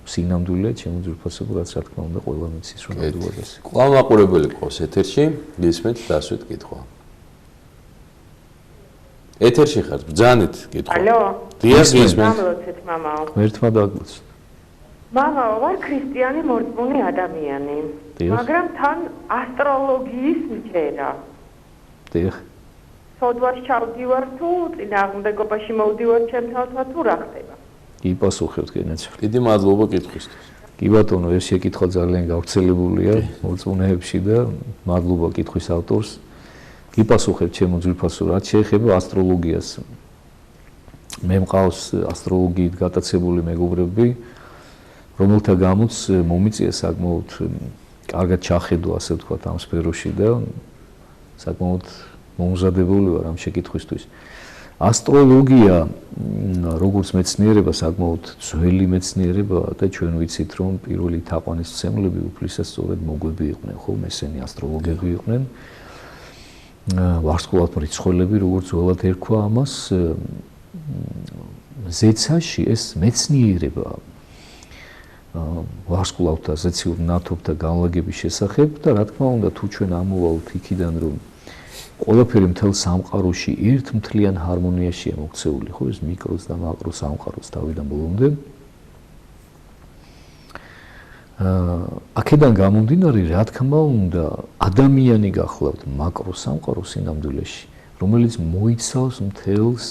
სინამდვილეა, ჩემო ძვირფასებო, რაც რა თქმა უნდა ყველა მიცის რომ ნამდვილად ეს. კვლავ მაყურებელი ყავს ეთერში, გისმენთ დასვით კითხვა. ეთერში ხართ, ბრძანეთ კითხვა. ალო. დიახ, გისმენთ. გამლოცეთ, მამაო. ღმერთმა დაგლოცეთ. მამაო, ვარ ქრისტიანი მორწმუნე ადამიანი. მაგრამ თან ასტროლოგიის მჭერა. დიახ. სოდვას ჩავდივარ თუ წინააღმდეგობაში მოვდივარ ჩემთან თუ რა ხდება? კი, პასუხებთ კენეცი. დიდი მადლობა კითხვისთვის. კი ბატონო, ეს შეკითხვა ძალიან გავრცელებულია მორწმუნეებში და მადლობა კითხვის ავტორს. კი პასუხებთ ჩემო ძვირფასო, რაც შეეხება ასტროლოგიას. მე მყავს ასტროლოგიით გატაცებული მეგობრები, რომელთა გამოც მომიწია საკმაოდ კარგად ჩახედვა, ასე ვთქვათ, ამ სფეროში და საკმაოდ მომზადებული ვარ ამ შეკითხვისთვის. ასტროლოგია, როგორც მეცნიერება, საკმაოდ ძველი მეცნიერებაა და ჩვენ ვიცით, რომ პირველი თაყვანისმცემლები უფლისას სწორედ მოგვები იყვნენ, ხო, მესენი ასტროლოგები იყვნენ. ვარსკვლავად მრიცხველები, როგორც ველად ერქვა ამას, ზეცაში ეს მეცნიერება ვარსკვლავთა ზეციურ ნათობთა განლაგების შესახებ და რა თქმა უნდა, თუ ჩვენ ამოვალთ იქიდან, რომ ყველაფერი მთელ სამყაროში ერთ მთლიან ჰარმონიაშია მოქცეული, ხო, ეს მიკროს და მაკროს სამყაროს თავიდან ბოლომდე. აქედან გამომდინარე, რა თქმა უნდა, ადამიანი გახლავთ მაკროს სამყაროს სინამდვილეში, რომელიც მოიცავს მთელს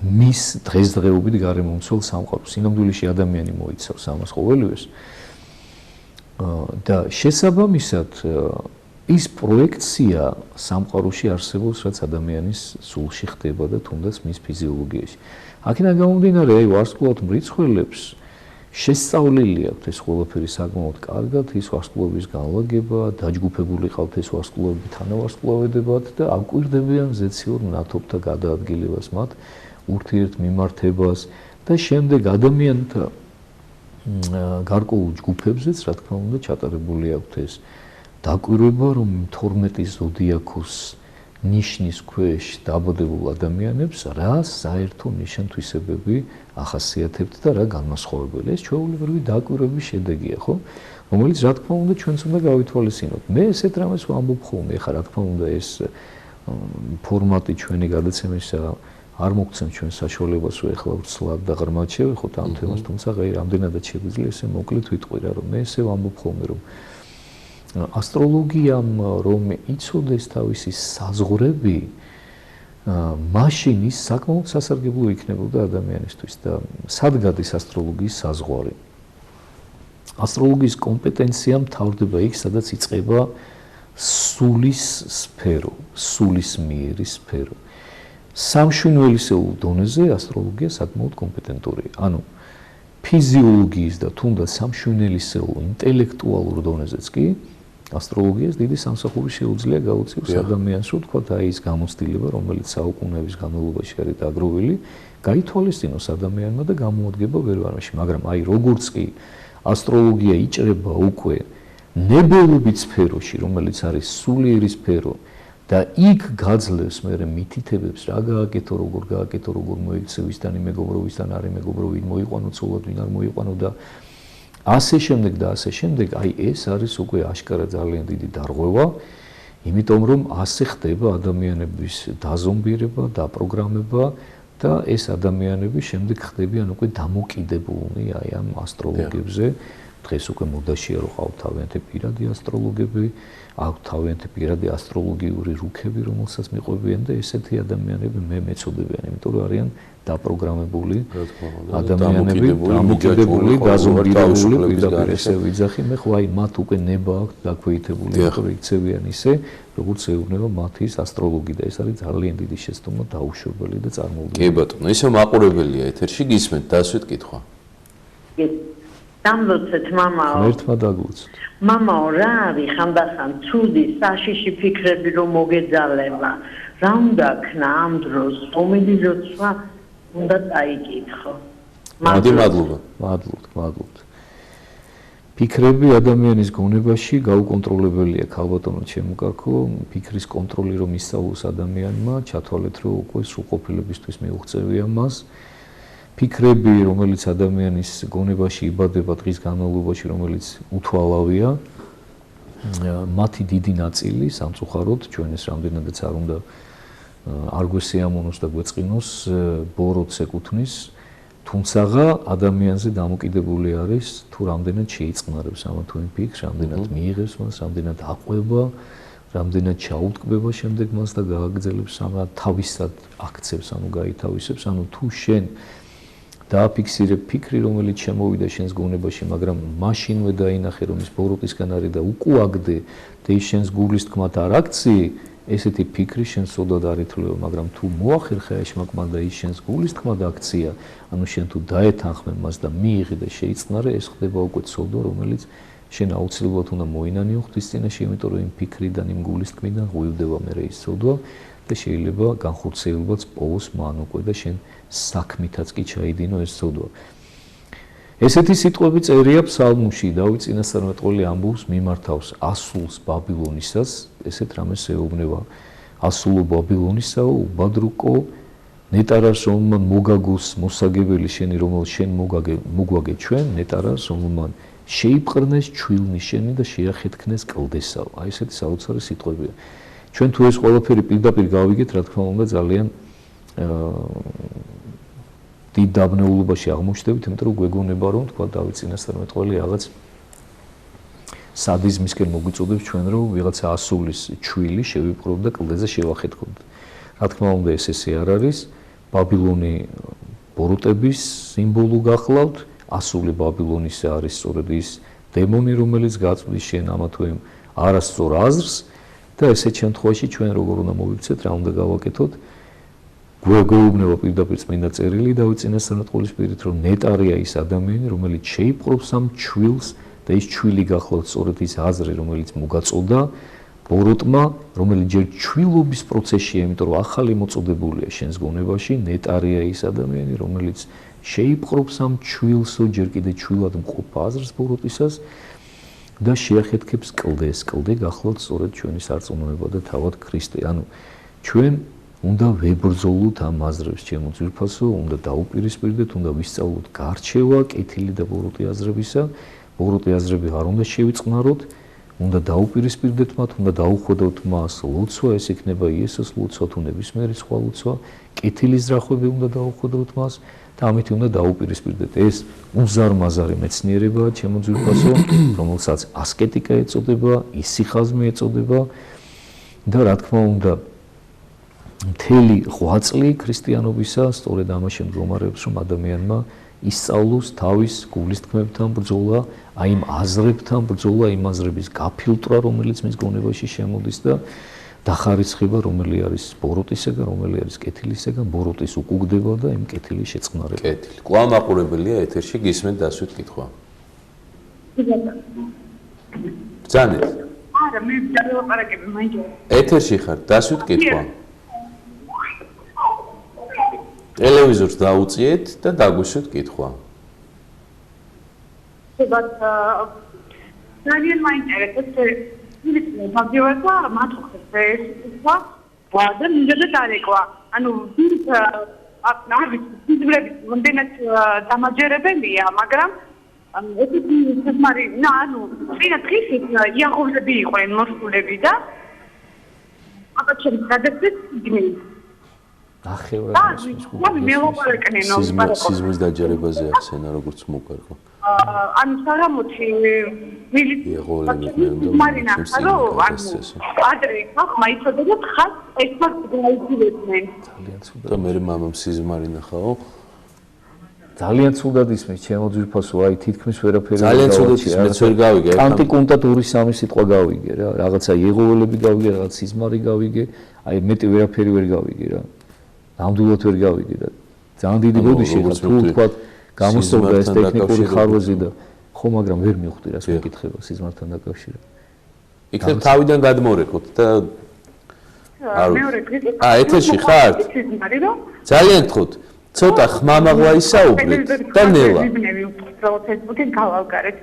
მის დღესდღეობით გარემომცველ სამყაროს. სინამდვილეში ადამიანი მოიცავს ამას ყოველივეს. და შესაბამისად ის პროექცია სამყაროში არსებობს, რაც ადამიანის სულში ხდება და თუნდაც მის ფიზიოლოგიაში. აქედან გამომდინარე, აი ვარსკვლავთ მრიცხველებს შესწავლილი აქვთ ეს ყველაფერი საკმაოდ კარგად, ის ვარსკვლავების განლაგება, დაჯგუფებული ყავთ ეს ვარსკვლავები თანავარსკვლავედებად და აკვირდებიან ზეციურ ნათობთა გადაადგილებას, მათ ურთიერთმიმართებას და შემდეგ ადამიანთა გარკვეულ ჯგუფებზეც, რა თქმა უნდა, ჩატარებული აქვთ ეს დაკვირვება, რომ 12 ზოდიაქოს ნიშნის ქვეშ დაბადებულ ადამიანებს რა საერთო ნიშან-თვისებები ახასიათებთ და რა განმასხვავებელი. ეს ჩვეულებრივი დაკვირვების შედეგია, ხო? რომელიც რა თქმა უნდა ჩვენც უნდა გავითვალისწინოთ. მე ესეთ რამეს ვამბობ ხოლმე, ეხლა რა თქმა უნდა ეს ფორმატი ჩვენი გადაცემისა არ მოგცემ ჩვენ საშუალებას, რომ ეხლა ვცლად და ღრმად შევეხოთ ამ თემას, თუმცა აი რამდენადაც შეგვიძლია ესე მოკლედ ვიტყვი რა, რომ მე ესე ვამბობ ხოლმე, რომ ასტროლოგიამ რომ იცოდეს თავისი საზღვრები, მაშინ ის საკმაოდ სასარგებლო იქნებოდა ადამიანისთვის და სად გადის ასტროლოგიის საზღვარი? ასტროლოგიის კომპეტენცია მთავრდება იქ, სადაც იწყება სულის სფერო, სულისმიერი სფერო. სამშვენველისეულ დონეზე ასტროლოგია საკმაოდ კომპეტენტურია. ანუ ფიზიოლოგიის და თუნდაც სამშვენელისეულ ინტელექტუალურ დონეზეც კი ასტროლოგიას დიდი სამსახური შეუძლია გაუწიოს ადამიანს, რომ თქვა და ის გამოცდილება, რომელიც საუკუნეების განმავლობაში არის დაგროვილი, გაითვალისწინოს ადამიანმა და გამოადგება ვერვარაში. მაგრამ აი როგორც კი ასტროლოგია იჭრება უკვე ნებელობით სფეროში, რომელიც არის სულიერი სფერო და იქ გაძლევს მერე მითითებებს, რა გააკეთო, როგორ გააკეთო, როგორ მოიქცე, ვისთან იმეგობრო, ვისთან არ იმეგობრო, ვინ მოიყვანო ცოლად, ვინ არ მოიყვანო და ასე შემდეგ, აი ეს არის უკვე აშკარა ძალიან დიდი დარღვევა, იმიტომ რომ ასე ხდება ადამიანების დაზომბირება, დაპროგრამება და ეს ადამიანები შემდეგ ხდებიან უკვე დამოკიდებულნი აი ამ ასტროლოგებზე. დღეს უკვე მოდაშია რომ ყავთ თავიანთი პირადი ასტროლოგები, აქვთ თავიანთი პირადი ასტროლოგიური რუქები, რომელსაც მიყვებიან და ესეთი ადამიანები მე მეწოდებიან, იმიტომ რომ არიან დაპროგრამებული ადამიანები, დამოკიდებული, დაზომბირებული, პირდაპირ ესე ვიძახი, მე ხო აი მათ უკვე ნება აქვთ დაქვეითებული, რომ იქცევიან ისე, როგორც ეუბნება მათი ასტროლოგი და ეს არის ძალიან დიდი შეცდომა, დაუშვებელი და წარმოუდგენელი. კი ბატონო, ისე მაყურებელია ეთერში, გისმენთ, დასვით კითხვა. დამლოცეთ მამაო. ერთმა დაგლოცეთ. მამაო, რა არის ხანდახან ცუდი საშიში ფიქრები რომ მოგეძალება? რა უნდა ქნა ამ დროს? მომედი როცა უნდა წაიკითხო. მადლობთ. ფიქრები ადამიანის გონებაში გაუკონტროლებელია, ქალბატონო ჩემო კაკო, ფიქრის კონტროლი რომ ისწავლოს ადამიანმა, ჩათვალეთ რომ უკვე სრულყოფილებისთვის მიუღწევია მას. ფიქრები, რომელიც ადამიანის გონებაში იბადება დღის განმავლობაში, რომელიც უთვალავია, მათი დიდი ნაწილი სამწუხაროდ ჩვენ ეს რამდენადაც არ უნდა არ გვესიამოვნოს და გვეწყინოს, ბოროტს ეკუთვნის, თუმცა ადამიანზე დამოკიდებული არის თუ რამდენად შეიწყნარებს ამა თუ იმ ფიქრს, რამდენად მიიღებს მას, რამდენად აყვება, რამდენად ჩაუტკბება შემდეგ მას და გააგრძელებს ამა თავისად აქცევს, ანუ გაითავისებს, ანუ თუ შენ დააფიქსირებ ფიქრი, რომელიც შემოვიდა შენს გონებაში, მაგრამ მაშინვე დაინახე, რომ ის ბოროტისგან არის და უკუაგდე და ის შენს გულის თქმათ არ აქცი, ესეთი ფიქრი შენს სოდად არ ითვლება, მაგრამ თუ მოახერხე ეშმაკმა და ის შენს გულის თქმათ აქცია, ანუ შენ თუ დაეთანხმე მას და მიიღე და შეიწნარე, ეს ხდება უკვე სოდო, რომელიც შენ აუცილებლად უნდა მოინანიო ღვთის წინაშე, იმიტომ რომ იმ ფიქრიდან, იმ გულის თქმიდან ღვივდება მერე ის სოდო და შეიძლება განხორციელებაც პოვოს მან უკვე და შენ საქმითაც კი ჩაიდინო ეს სოდვა. ესეთი სიტყვები წერია ფსალმუში, დავით წინასწარმეტყველი ამბობს მიმართავს ასულს ბაბილონისას, ესეთ რამეს ეუბნება. ასულო ბაბილონისაო, უბადრუკო, ნეტარას რომელმან მოგაგოს მოსაგებელი შენი, რომელიც შენ მოგვაგე ჩვენ, ნეტარას რომელმან შეიპყრნეს ჩვილნიშენი და შეახეთქნეს კლდესაო. აი ესეთი საოცარი სიტყვებია. ჩვენ თუ ეს ყველაფერი პირდაპირ გავიგეთ, რა თქმა უნდა, ძალიან დიდ დაბნეულობაში აღმოჩნდებით, იმიტომ რომ გვეგონება რომ თქვა დავით წინასწარმეტყველი რაღაც სადიზმისკენ მოგვიწოდებს ჩვენ რომ ვიღაცა ასულის ჩვილი შევიპყროთ და კლდეზე შევახეთქოთ. რა თქმა უნდა ეს ესე არ არის, ბაბილონი ბოროტების სიმბოლო გახლავთ, ასული ბაბილონისა არის სწორედ ის დემონი, რომელიც გაწვდის შენ ამა თუ იმ არასწორ აზრს და ესეთ შემთხვევაში ჩვენ როგორ უნდა მოვიქცეთ, რა უნდა გავაკეთოთ? გვეგოუბნება პირდაპირ წმინდა წერილი დავით წინასწარმეტყველის პირით, რომ ნეტარია ის ადამიანი, რომელიც შეიპყრობს ამ ჩვილს და ის ჩვილი გახლავთ სწორედ ის აზრი, რომელიც მოგაწოდა ბოროტმა, რომელიც ჯერ ჩვილობის პროცესშია, იმიტომ რომ ახალი მოწოდებულია შენს გონებაში, ნეტარია ის ადამიანი, რომელიც შეიპყრობს ამ ჩვილსო, ჯერ კიდე ჩვილად მყოფ აზრს ბოროტისას და შეახეთქებს კლდეს. კლდე გახლავთ სწორედ ჩვენი სარწმუნოება და თავად ქრისტე. ანუ ჩვენ უნდა ვებრძოლოთ ამ აზრებს, ჩემო ძვირფასო, უნდა დაუპირისპირდეთ, უნდა ვისწავლოთ გარჩევა, კეთილი და ბოროტი აზრებისა. ბოროტი აზრები არ უნდა შევიწყნაროთ, უნდა დაუპირისპირდეთ მათ, უნდა დაუხვედოთ მას ლოცვა, ეს იქნება იესოს ლოცვა თუ ნებისმიერი სხვა ლოცვა, კეთილი ზრახვები უნდა დაუხვედოთ მას და ამით უნდა დაუპირისპირდეთ. ეს უზარმაზარი მეცნიერებაა, ჩემო ძვირფასო, რომელსაც ასკეტიკა ეწოდება, ისიხაზმე ეწოდება და რა თქმა უნდა მთელი ღვაწლი ქრისტიანობისა სწორედ ამაში მდგომარეობს, რომ ადამიანმა ისწავლოს თავის გულის თქმებთან ბრძოლა, აი იმ აზრებთან ბრძოლა, იმ აზრების გაფილტრა, რომელიც მის გონებაში შემოდის და დახარისხება, რომელი არის ბოროტისაგან, რომელი არის კეთილისაგან, ბოროტის უკუგდება და იმ კეთილის შეწყნარება. კეთილი. კვლავ მაყურებელია ეთერში, გისმენთ დასვით კითხვა. ბრძანეთ. არა, მე დავაპარაკებ მაინც. ეთერში ხარ, დასვით კითხვა. ტელევიზორს დაუწიეთ და დაგვისვით კითხვა. ძალიან მაინტერესებს ის ფაქტია, მათოქეს ეს კითხვა და მინდა დარეკვა. ანუ ის აფნავის ძვლების მომდენად დამაჯერებელია, მაგრამ ესეთი სიზმარი, ანუ წინა დღისით იაღოვლები იყვნენ მოსულები და აბა ჩემს გადაცეთ გიმენი. სიზმრის დაჯერებაზე ახსენა როგორც მოყარყო. ანუ საღამოთი მარინა ხარო ანუ ადრე ხმა იცოდა და ხალ ერთმანეთს გაიგივებდნენ. და მე მამამ სიზმარი ნახაო. ძალიან ცუდად ისმის ჩემო ძვირფასო, აი თითქმის ვერაფერი ძალიან ცუდად ისმის ვერ გავიგე. კანტიკუნტად 2-3 სიტყვა გავიგე რა, რაღაცა იეღოველები გავიგე, რაღაც სიზმარი გავიგე, აი მეტი ვერაფერი ვერ გავიგე რა. ნამდვილად ვერ გავიგე და ძალიან დიდი ბოდიში ხარ თუ თქვა გამოსწორდა ეს ტექნიკური ხარვეზი და ხო მაგრამ ვერ მივხვდი რას მეკითხება სიზმართან დაკავშირებით. იქნებ თავიდან გადმორეკოთ და მეორე დღით ეთერში ხართ? ძალიან გთხოვთ ცოტა ხმამაღლა ისაუბრეთ და ნელა. პროცესებიდან გავავგარეთ.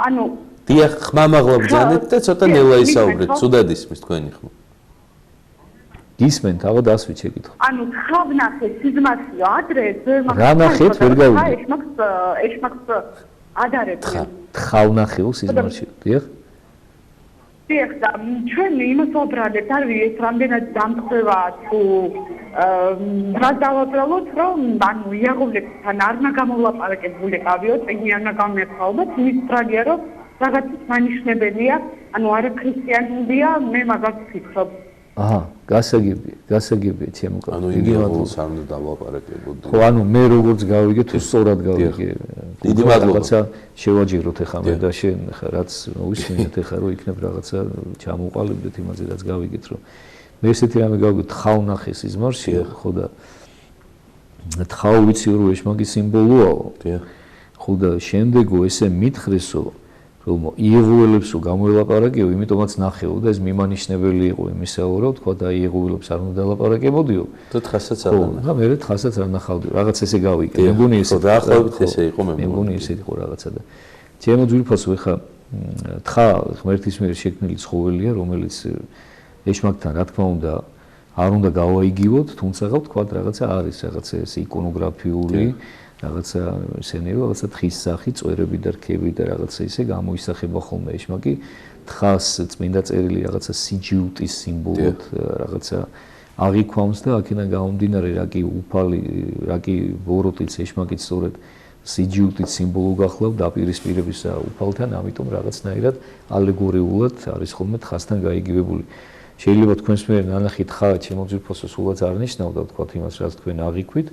ანუ დიახ ხმამაღლა ბრძანეთ და ცოტა ნელა ისაუბრეთ, ცუდად ისმის თქვენი ხმა. ისმენთ, აბა დასვით შეკითხო. ანუ ხავნახე სიზმარსიო ადრე ზერმა. რა ნახეთ ვერ გავიგე. ეშმაკს ადარებს. ხავნახეო სიზმარში, დიახ? დიახ, და ჩვენ იმას ვაბრალეთ, არ ვიცი ეს რამდენად დამწვევა თუ რა დავაბრალოთ, რომ ანუ იაღოვლებთან არ უნდა გამოვლაპარაკებული ყავიო, წიგნი არ უნდა გამეფხაოთ, ის ტრაგედია რომ რაღაცის მანიშნებელია, ანუ არაქრისტიანულია, მე მაგას ვფიქრობ. აჰა, გასაგებია ჩემო კაცო. ანუ იმის არ უნდა დავაპარაკებოდი. ხო, ანუ მე როგორც გავიგე, თუ სწორად გავიგე. დიდი მადლობა. რაღაცა შევაჯეროთ ახლა მე და შენ ხა რაც უსვინეთ ახლა რომ იქნებ რაღაცა ჩამოყალიბდეთ იმაზე რაც გავიგეთ რომ მე ესეთი რამე გავიგე თხავნახე სიზმარში ხო და თხაო ვიცი რომ ეშმაკის სიმბოლოაო. ხო და შემდეგო ესე მითხრესო რომ იეღოველებს რომ გამოელაპარაკეო, იმიტომაც ნახეო და ეს მიმანიშნებელი იყო იმისაო, რომ თქვა და იეღოველებს არ უნდა დალაპარაკებოდიო. და თხასაც არ ნახავდი. და მე თხასაც არ ნახავდი. რაღაც ესე გავიგე. მე მგონი ესე დაახლოებით ესე იყო მე მგონი ესე იყო რაღაცა და ჩემო ძვირფასო ეხა თხა ღმერთის მიერ შექმნილი ცხოველია, რომელიც ეშმაკთან რა თქმა უნდა არ უნდა გავაიგივოთ, თუმცა თქვა რაღაცა არის რაღაცა ეს იკონოგრაფიული რაღაცა ესენი რომ რაღაცა თხის სახი, წვერები და რქები და რაღაცა ისე გამოისახება ხოლმე ეშმაკი თხას წმინდა წერილი რაღაცა სიჯიუტის სიმბოლოდ რაღაცა აღიქვამს და აქედან გამომდინარე რა კი უფალი, რა კი ბოროტიც ეშმაკიც სწორედ სიჯიუტის სიმბოლო გახლავთ დაპირისპირების უფალთან, ამიტომ რაღაცნაირად ალეგორიულად არის ხოლმე თხასთან გაიგივებული. შეიძლება თქვენს მიერ ნანახი თხა ჩემო ძვირფასო სულაც არ ნიშნავდა თქვა იმას რაც თქვენ აღიქვით.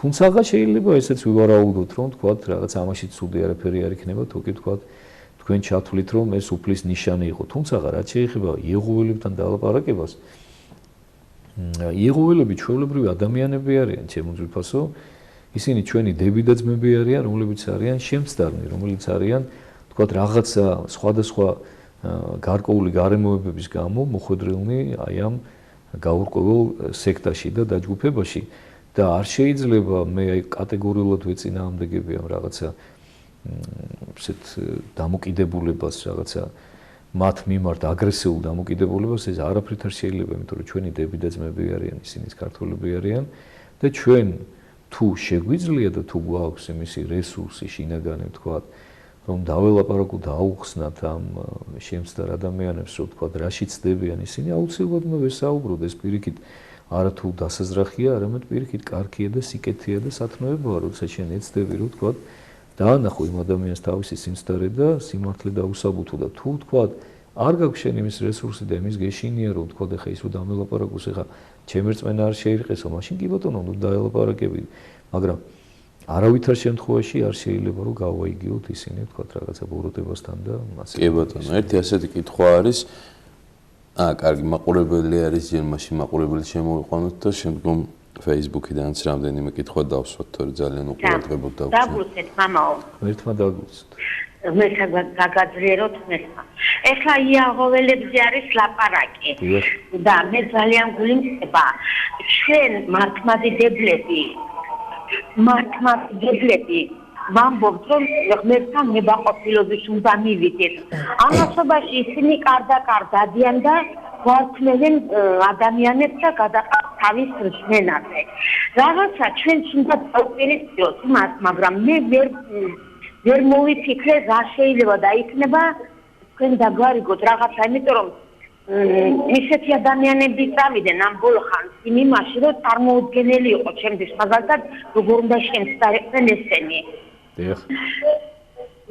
თუმცა შეიძლება ესეც ვივარაუდოთ რომ თქვა რაღაც ამაში ცუდი არაფერი არ იქნება თუ კი თქვა თქვენ ჩათვლით რომ ეს უფლის ნიშანი იყო თუმცა რაც შეიძლება იეღოველებთან დალაპარაკებას იეღოველები ჩვეულებრივი ადამიანები არიან ჩემო ძვირფასო ისინი ჩვენი დები და ძმები არიან რომლებიც არიან შემცდარნი რომლებიც არიან თქვა რაღაცა სხვადასხვა გარკვეული გარემოებების გამო მოხვედრილნი აი ამ გაურკვეველ სექტაში და დაჯგუფებაში და არ შეიძლება მე აი კატეგორიულად ვეწინააღმდეგები ამ რაღაცა ესეთ დამოკიდებულებას რაღაცა მათ მიმართ აგრესიულ დამოკიდებულებას ეს არაფრით არ შეიძლება იმიტომ რომ ჩვენი დები და ძმები არიან ისინიც ქართველები არიან და ჩვენ თუ შეგვიძლია და თუ გვაქვს იმისი რესურსი შინაგანი ვთქვათ რომ დაველაპარაკოთ და აუხსნათ ამ შემცდარ ადამიანებს რომ ვთქვათ რაში ცდებიან ისინი აუცილებლად უნდა ვესაუბროთ ეს პირიქით არათუ დასაზრახია, არამედ პირიქით კარგია და სიკეთეა და სათნოებაა, როცა შენ ეცდები, რომ თქვა, დაანახო იმ ადამიანს თავისი სიმცდარე და სიმართლე დაუსაბუთო და თუ თქვა, არ გაქვს შენ იმის რესურსი და იმის გეშინია, რომ თქვა, ხა ის რომ დამელაპარაკოს, ხა ჩემი რწმენა არ შეირყესო, მაშინ კი ბატონო, უნდა დაელაპარაკები, მაგრამ არავითარ შემთხვევაში არ შეიძლება რომ გავაიგიოთ ისინი, თქვა, რაღაცა ბოროტებასთან და მასე. კი ბატონო, ერთი ასეთი კითხვა არის კარგი მაყურებელი არის ჯერ მაშინ მაყურებელი შემოვიყვანოთ და შემდგომ Facebook-იდანაც რამდენიმე კითხვა დავსვათ თორე ძალიან უყურადღებოდ დავუშვათ. დაგვრუსეთ მამაო. ერთმა დაგვრუსეთ. მე გაგაძლიეროთ მესმა. ეხლა იაღოველებზე არის ლაპარაკი. და მე ძალიან გულიმწება ჩვენ მართლმადიდებლები ვამბობთ რომ ღმერთთან ნებაყოფილობის უნდა მივიდეთ. ამასობაში ისინი კარდაკარ დადიან და გვართმევენ ადამიანებს და გადაყავთ თავის რჩენაზე. რაღაცა ჩვენც უნდა დავუპირისპიროთ იმას, მაგრამ მე ვერ მოვიფიქრე რა შეიძლება დაიქნება თქვენ დაგვარიგოთ რაღაცა, იმიტომ რომ ისეთი ადამიანები წავიდნენ ამ ბოლო ხანს იმ იმაში, რომ წარმოუდგენელი იყო ჩემთვის მაგალითად როგორ უნდა შემსწარეყვნენ ესენი.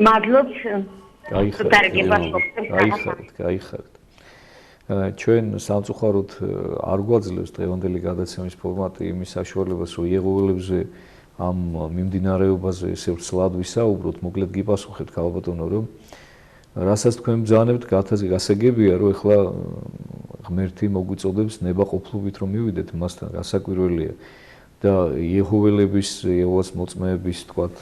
მადლობთ. გაიხარეთ. ჩვენ სამწუხაროდ არ გვაძლევს დღევანდელი გადაცემის ფორმატი იმის საშუალებას, რომ იღუველებზე ამ მიმდინარეობაზე ესე ვრცლად ვისაუბროთ, მოკლედ გიპასუხეთ ქალბატონო, რომ რასაც თქვენ ბრძანებთ, გასაგებია, რომ ეხლა ღმერთი მოგვიწოდებს ნებაყოფლობით რომ მივიდეთ მასთან, გასაკვირველია და იეჰოველების, იეჰოვას მოწმეების, თქვათ,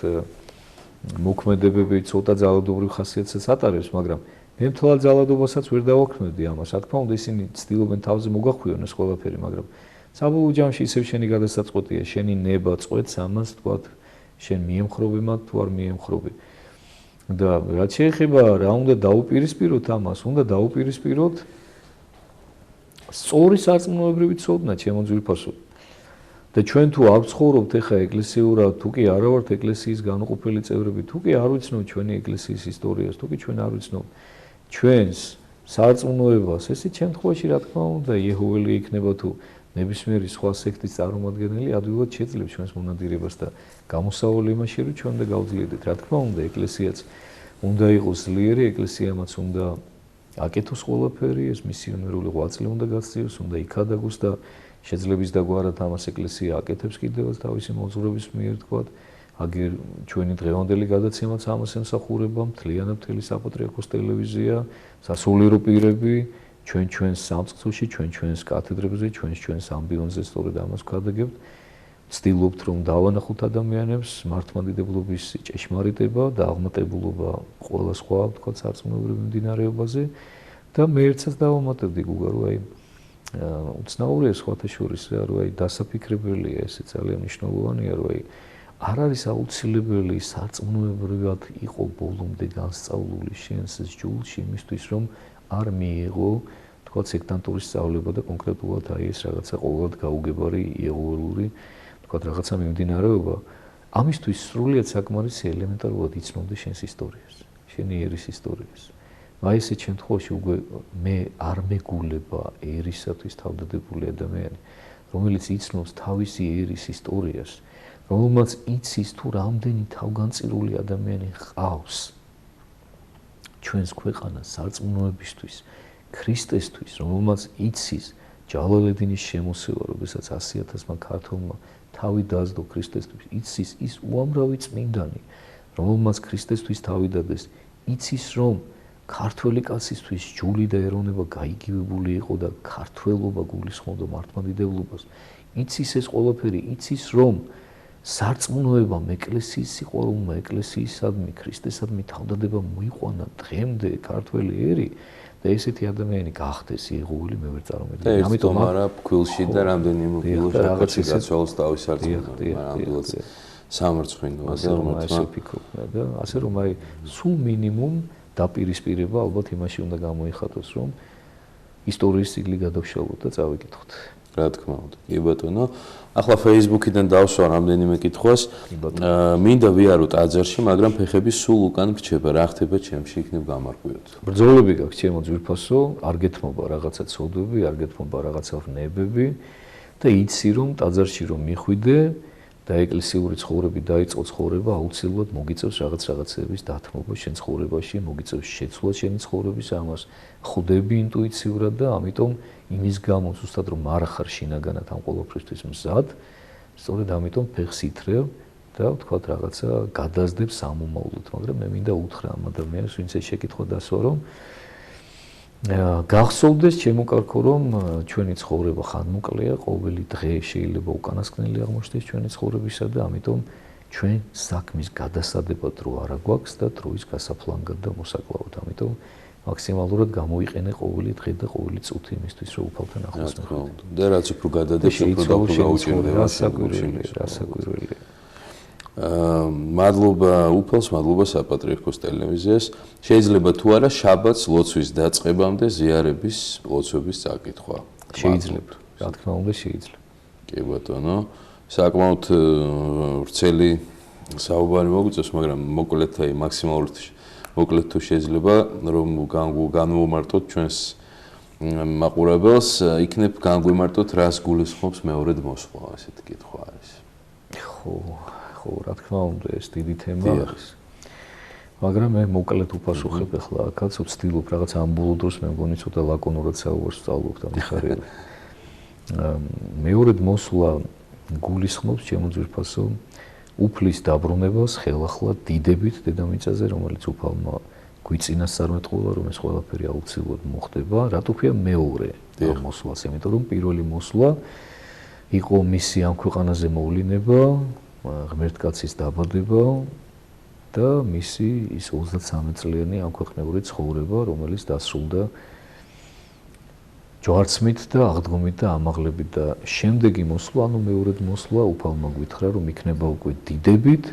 მოქმედებები ცოტა ძალადობრივ ხასიათსაც ატარებს, მაგრამ მე მთლად ძალადობასაც ვერ დავაქმნები ამას. რა თქმა უნდა, ისინი ცდილობენ თავზე მოგახვიონ ეს ყველაფერი, მაგრამ საბოლოო ჯამში ისევ შენი გადასაწყვეტია, შენი ნება წყვეტს ამას, თქვათ, შენ მიემხრობი მათ თუ არ მიემხრობი. და რაც შეეხება რა უნდა დაუპირისპიროთ ამას, უნდა დაუპირისპიროთ სწორი სარწმუნოებრივი ცოდნა, ჩემო ძვირფასო. და ჩვენ თუ არ ვცხოვრობთ ეხა ეკლესიურად, თუ კი არა ვართ ეკლესიის განუყოფელი წევრები, თუ კი არ ვიცნობთ ჩვენი ეკლესიის ისტორიას, თუ კი ჩვენ არ ვიცნობთ ჩვენს სარწმუნოებას, ესეთ შემთხვევაში რა თქმა უნდა, იეჰოველი იქნება თუ ნებისმიერი სხვა სექტის წარმომადგენელი ადვილად შეძლებს ჩვენს მონადირებას და გამოსავალი იმაში, რომ ჩვენ უნდა გავძლიერდეთ. რა თქმა უნდა, ეკლესიაც უნდა იყოს ძლიერი, ეკლესიამაც უნდა აკეთოს ყველაფერი, ეს მისიონერული ღვაწლი უნდა გასწიოს, უნდა იქადაგოს და შეძლებს და გვარად ამას ეკლესია აკეთებს კიდევაც თავისი მოძღვრების მიერ, თქვათ, აგერ ჩვენი დღევანდელი გადაცემაც ამას ემსახურება, მთლიანად მთელი საპატრიარქოს ტელევიზია, სასულიერო პირები, ჩვენს სამწყსოში, ჩვენს კათედრებზე, ჩვენს ამბიონზე სწორედ ამას ვქადაგებთ. ვცდილობთ, რომ დავანახოთ ადამიანებს მართლმადიდებლობის ჭეშმარიტება და აღმატებულობა ყველა სხვა, თქვათ, სარწმუნოებრივ მიმდინარეობაზე და მე ერთსაც დავამატებდი გუგა, რომ აი უცნაურია სხვათა შორის, რომ აი დასაფიქრებელია, ესე ძალიან მნიშვნელოვანია, რომ აი არ არის აუცილებელი სარწმუნოებრივად იყო ბოლომდე განსწავლული შენს ჯულში იმისთვის, რომ არ მიიღო, თქვათ, სექტანტური სწავლება და კონკრეტულად აი ეს რაღაცა ყოველდღე გაუგებარი იეჰოველური, თქვათ, რაღაცა მიმდინარეობა, ამისთვის სრულიად საკმარისი ელემენტარულად იცნობდი შენს ისტორიას, შენი ერის ისტორიას. აი ესეთ შემთხვევაში უკვე მე არ მეგულება ერისათვის თავდადებული ადამიანი, რომელიც იცნობს თავისი ერის ისტორიას, რომელმაც იცის თუ რამდენი თავგანწირული ადამიანი ყავს ჩვენს ქვეყანას სარწმუნოებისთვის, ქრისტესთვის, რომელმაც იცის ჯალალედინის შემოსევა, როდესაც 100,000-მა ქართველმა თავი დაასდო ქრისტესთვის, იცის ის უამრავი წმინდანი, რომელმაც ქრისტესთვის თავი დადეს, იცის რომ ქართველი კაცისთვის ჯული და ეროვნება გაიგივებული იყო და ქართველობა გულისხმობდა მართლმადიდებლობას. იცის ეს ყველაფერი, იცის რომ სარწმუნოებამ ეკლესიის სიყვარულმა ეკლესიისადმი, ქრისტესადმი თავდადება მოიყვანა დღემდე ქართველი ერი და ესეთი ადამიანი გახდეს იეჰოველი, მე ვერ წარმოვიდგინე. ამიტომ არა ფქვილში და რამდენიმე ფილოში რაღაცა გაცვალოს თავის სარწმუნოება, ამდენად სამარცხვინოა და ასე ვფიქრობ და ასე რომ აი სულ მინიმუმ დაპირისპირება ალბათ იმაში უნდა გამოიხატოს, რომ ისტორიის ციკლი გადავშალოთ და წავიკითხოთ. რა თქმა უნდა. კი ბატონო, ახლა Facebook-იდან დავსვა რამდენიმე კითხვას. მინდა ვიარო ტაძარში, მაგრამ ფეხები სულ უკან გრჩება, რა ხდება ჩემში, იქნებ გამარკვიოთ. ბრძოლები გაქვს ჩემო ძვირფასო, არ გეთმობა რაღაცა ცოდვები, არ გეთმობა რაღაცა ვნებები და იცი რომ ტაძარში რომ მიხვიდე და ეკლესიური ცხოვრები დაიწყო ცხოვრება, აუცილებლად მოგიწევს რაღაცების დათმობა შენ ცხოვრებაში, მოგიწევს შეცვლა შენი ცხოვრების ამას, ხვდები ინტუიციურად და ამიტომ იმის გამო ზუსტად რომ არ ხარ შინაგანად ამ ყოველფრისთვის მზად, სწორედ ამიტომ ფეხს ითრევ და ვთქვათ რაღაცა გადაზდებ სამომავლოდ, მაგრამ მე მინდა უთხრა ამ ადამიანს, ვინც ეს შეკითხვა დასვა, რომ გახსოვდეს ჩემოკარქო, რომ ჩვენი ცხოვრება ხანმოკლეა, ყოველი დღე შეიძლება უკანასკნელი აღმოჩნდეს ჩვენი ცხოვრებისა და ამიტომ ჩვენ საქმის გადასადებად დრო არ გვაქვს და დროის გასაფლანგად და მოსაკლავად. ამიტომ მაქსიმალურად გამოიყენე ყოველი დღე და ყოველი წუთი იმისთვის, რომ უფალთან ახლოს მივხვდე. და რაც უფრო გადადებს, უფრო გაუჭირდება. რასაკვირველია. მადლობა უფალს, მადლობა საპატრიარქოს ტელევიზიას. შეიძლება თუ არა შაბათს ლოცვის დაწყებამდე ზიარების ლოცვების წაკითხვა? შეიძლება, რა თქმა უნდა შეიძლება. კი ბატონო, საკმაოდ ვრცელი საუბარი მოგვიწევს, მაგრამ მოკლედ აი მაქსიმალურად მოკლედ თუ შეიძლება რომ განვუმარტოთ ჩვენს მაყურებელს, იქნებ განგვიმარტოთ რას გულისხმობს მეორედ მოსვლა, ესეთი კითხვა არის. ხო, რა თქმა უნდა, ეს დიდი თემა არის. მაგრამ მე მოკლედ უპასუხებ ახლა აქაც ვცდილობ რაღაც ამ ბოლო დროს მე მგონი ცოტა ლაკონურად საუბარს ვსწავლობ და მიხარია. მეორედ მოსვლა გულისხმობს ჩემო ძვირფასო უფლის დაბრუნებას ხელახლა დიდებით დედამიწაზე, რომელიც უფალმა გვიწინასწარმეტყველა, რომ ეს ყველაფერი აუცილებლად მოხდება, რატო ქვია მეორე მოსვლას, იმიტომ რომ პირველი მოსვლა იყო მისი ამ ქვეყანაზე მოვლინება, ღმერთკაცის დაბადება და მისი ის 33 წლიანი ამ ქვეყნიური ცხოვრება, რომელიც დასრულდა ჯვარცმით და აღდგომით და ამაღლებით და შემდეგი მოსვლა, ანუ მეორედ მოსვლა უფალმა გვითხრა, რომ იქნება უკვე დიდებით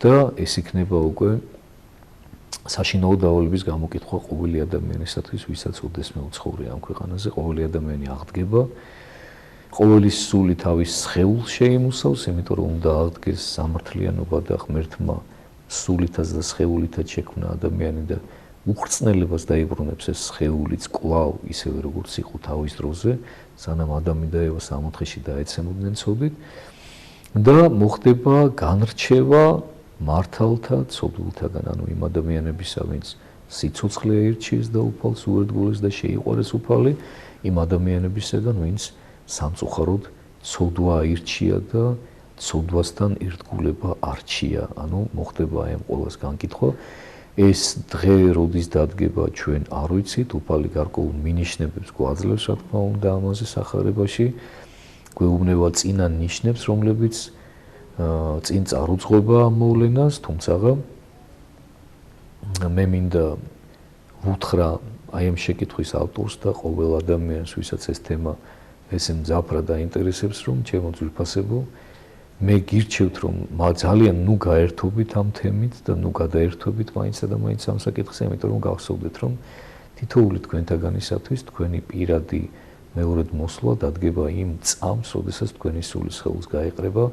და ეს იქნება უკვე საშინაო დავალების გამოკითხვა ყოველი ადამიანისათვის, ვისაც უდესმე უცხოვრია ამ ქვეყანაზე, ყოველი ადამიანი აღდგება, ყოველი სული თავის სხეულს შეიმუსავს, იმიტომ რომ უნდა აღდგეს სამართლიანობა და ღმერთმა სულითაც და სხეულითაც შექმნა ადამიანი და უხრწნელებას დაიბრუნებს ეს სხეულიც კვლავ ისევე როგორც იყო თავის დროზე, სანამ ადამი და ევა სამოთხეში დაეცემოდნენ ცოდვით და მოხდება განრჩევა მართალთა ცოდვილთაგან, ანუ იმ ადამიანებისა, ვინც სიცოცხლე აირჩიეს და უფალს უერთგულეს და შეიყვარეს უფალი, იმ ადამიანებისაგან, ვინც სამწუხაროდ ცოდვა აირჩია და ცოდვასთან ერთგულება არჩია, ანუ მოხდება აი ამ ყოველს განკითხვა. ეს დღე როდის დადგება ჩვენ არ ვიცით, უფალი გარკვეულ მინიშნებებს გვაძლევს, რა თქმა უნდა, ამაზე სახარებაში, გვეუბნება წინა ნიშნებს, რომლებიც წინ წარუძღვება ამ მოვლენას, თუმცა მე მინდა ვუთხრა აი ამ შეკითხვის ავტორს და ყოველ ადამიანს, ვისაც ეს თემა ესე მძაფრად აინტერესებს, რომ ჩემო ძვირფასებო, მე გირჩევთ, რომ ძალიან ნუ გაერთობით ამ თემით და ნუ გადაერთობით მაინც და მაინც ამ საკითხს, იმიტომ რომ გავხსოვდეთ, რომ თითოეული თქვენთაგანისათვის თქვენი პირადი მეორედ მოსვლა დადგება იმ წამს, როდესაც თქვენი სული სხეულს გაეყრება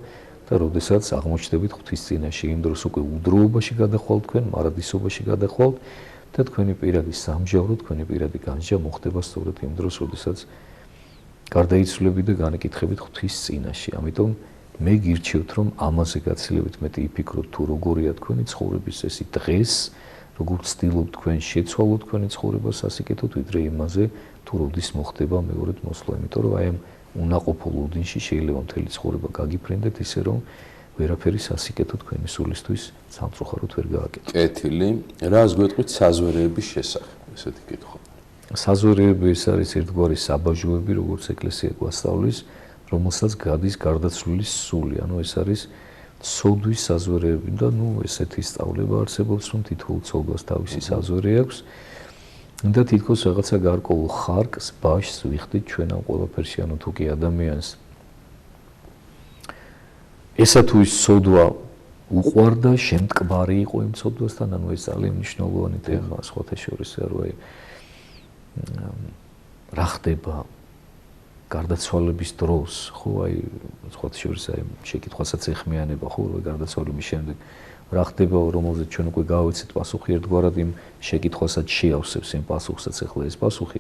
და როდესაც აღმოჩნდებით ღვთის წინაშე, იმ დროს უკვე უდროობაში გადახვალთ თქვენ, მარადისობაში გადახვალთ და თქვენი პირადი სამჟავრო, თქვენი პირადი განჯა მოხდება სწორედ იმ დროს, როდესაც გარდაიცვლებით და განეკითხებით ღვთის წინაშე. ამიტომ მე გირჩევთ, რომ ამაზე გაცილებით მეტი იფიქროთ, თუ როგორია თქვენი ცხოვრების ესი დღეს, როგორ ცდილობთ თქვენ შეცვალოთ თქვენი ცხოვრება სასიკეთოდ, ვიდრე იმაზე, თუ როდის მოხდება მეორედ მოსვლა, იმიტომ რომ აი ამ უნაყოფო ლოდინში შეიძლება მთელი ცხოვრება გაგიფრინდეთ ისე, რომ ვერაფერი სასიკეთო თქვენი სულისთვის სამწუხაროდ ვერ გააკეთოთ. კეთილი, რას გვეტყვით საზვერეების შესახებ, ესეთი კითხვა. საზვერეები ეს არის ერთგვარი საბაჟოები, როგორც ეკლესია გვასწავლის, რომელსაც გადის გარდაცვლილის სული, ანუ ეს არის ცოდვის საზვერეები და ესეთი სწავლება არსებობს, რომ თითოეულ ცოდვას თავისი საზვერე აქვს და თითქოს რაღაცა გარკვეულ ხარკს, ბაშს ვიხდით ჩვენ ამ ყველაფერში, ანუ თუ კი ადამიანს ესა თუ ის ცოდვა უყვარდა, შემტკბარი იყო იმ ცოდვასთან, ანუ ეს ძალიან მნიშვნელოვანი თემაა, სხვათა შორის, რომ რა ხდება გარდაცვალების დროს, ხო, აი, სხვათა შორის აი შეკითხვასაც ეხმიანება, ხო, რომ გარდაცვალების შემდეგ რა ხდება, რომელზეც ჩვენ უკვე გავეცეთ პასუხი ერთგვარად იმ შეკითხვასაც შეავსებს იმ პასუხსაც ახლა ეს პასუხი.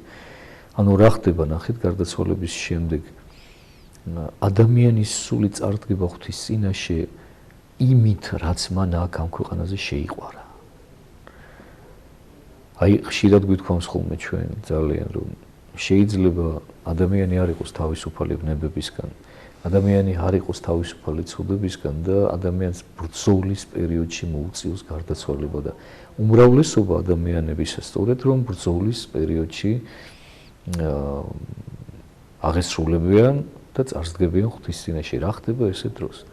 ანუ რა ხდება, ნახეთ, გარდაცვალების შემდეგ ადამიანის სული წარდგება ღვთის წინაშე იმით, რაც მან აქ ამ ქვეყანაზე შეიყვარა. აი, ხშირად გვითქვამს ხოლმე ჩვენ ძალიან, რომ შეიძლება ადამიანი არ იყოს თავისუფალი ვნებებისგან, ადამიანი არ იყოს თავისუფალი ცოდებისგან და ადამიანს ბრძოლის პერიოდში მოუწიოს გარდაცვალება და უმრავლესობა ადამიანებისა სწორედ რომ ბრძოლის პერიოდში აღესრულებიან და წარსდგებიან ღვთის წინაშე. რა ხდება ესე დროს?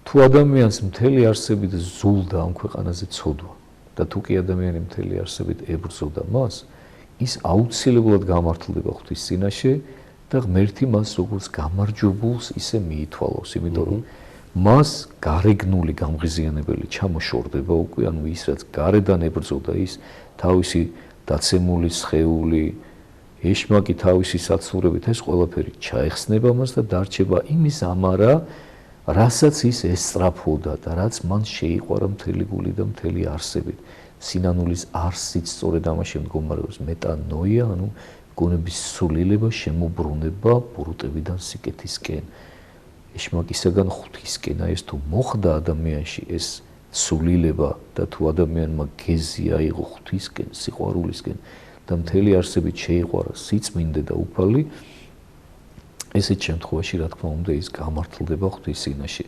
თუ ადამიანს მთელი არსებით ზულდა ამ ქვეყანაზე ცოდვა და თუ კი ადამიანი მთელი არსებით ებრძოდა მას, ის აუცილებლად გამართლდება ღვთის წინაშე და ღმერთი მას როგორც გამარჯვებულს ისე მიითვალოს, იმიტომ რომ მას გარეგნული გამღიზიანებელი ჩამოშორდება უკვე, ანუ ის რაც გარედან ებრძოდა, ის თავისი დაცემული სხეული, ეშმაკი თავისი საცურებით ეს ყველაფერი ჩაეხსნება მას და დარჩება იმის ამარა, რასაც ის ესწრაფოდა და რაც მან შეიყვარა მთელი გული და მთელი არსებით. სინანულის არსით სწორედ ამაში მდგომარეობს მეტანოია, ანუ გონების სულილება, შემოbrunება ბურუტებიდან სიკეთისკენ. ეშმაკისაგან ღვთისკენ, აი ეს თუ მოხდა ადამიანში ეს სულილება და თუ ადამიანმა გეზი აიღო ღვთისკენ, სიყვარულისკენ და მთელი არსებით შეიყვარა სიწმინდე და უფალი, ესეთ შემთხვევაში რა თქმა უნდა ის გამართლდება ღვთის წინაშე.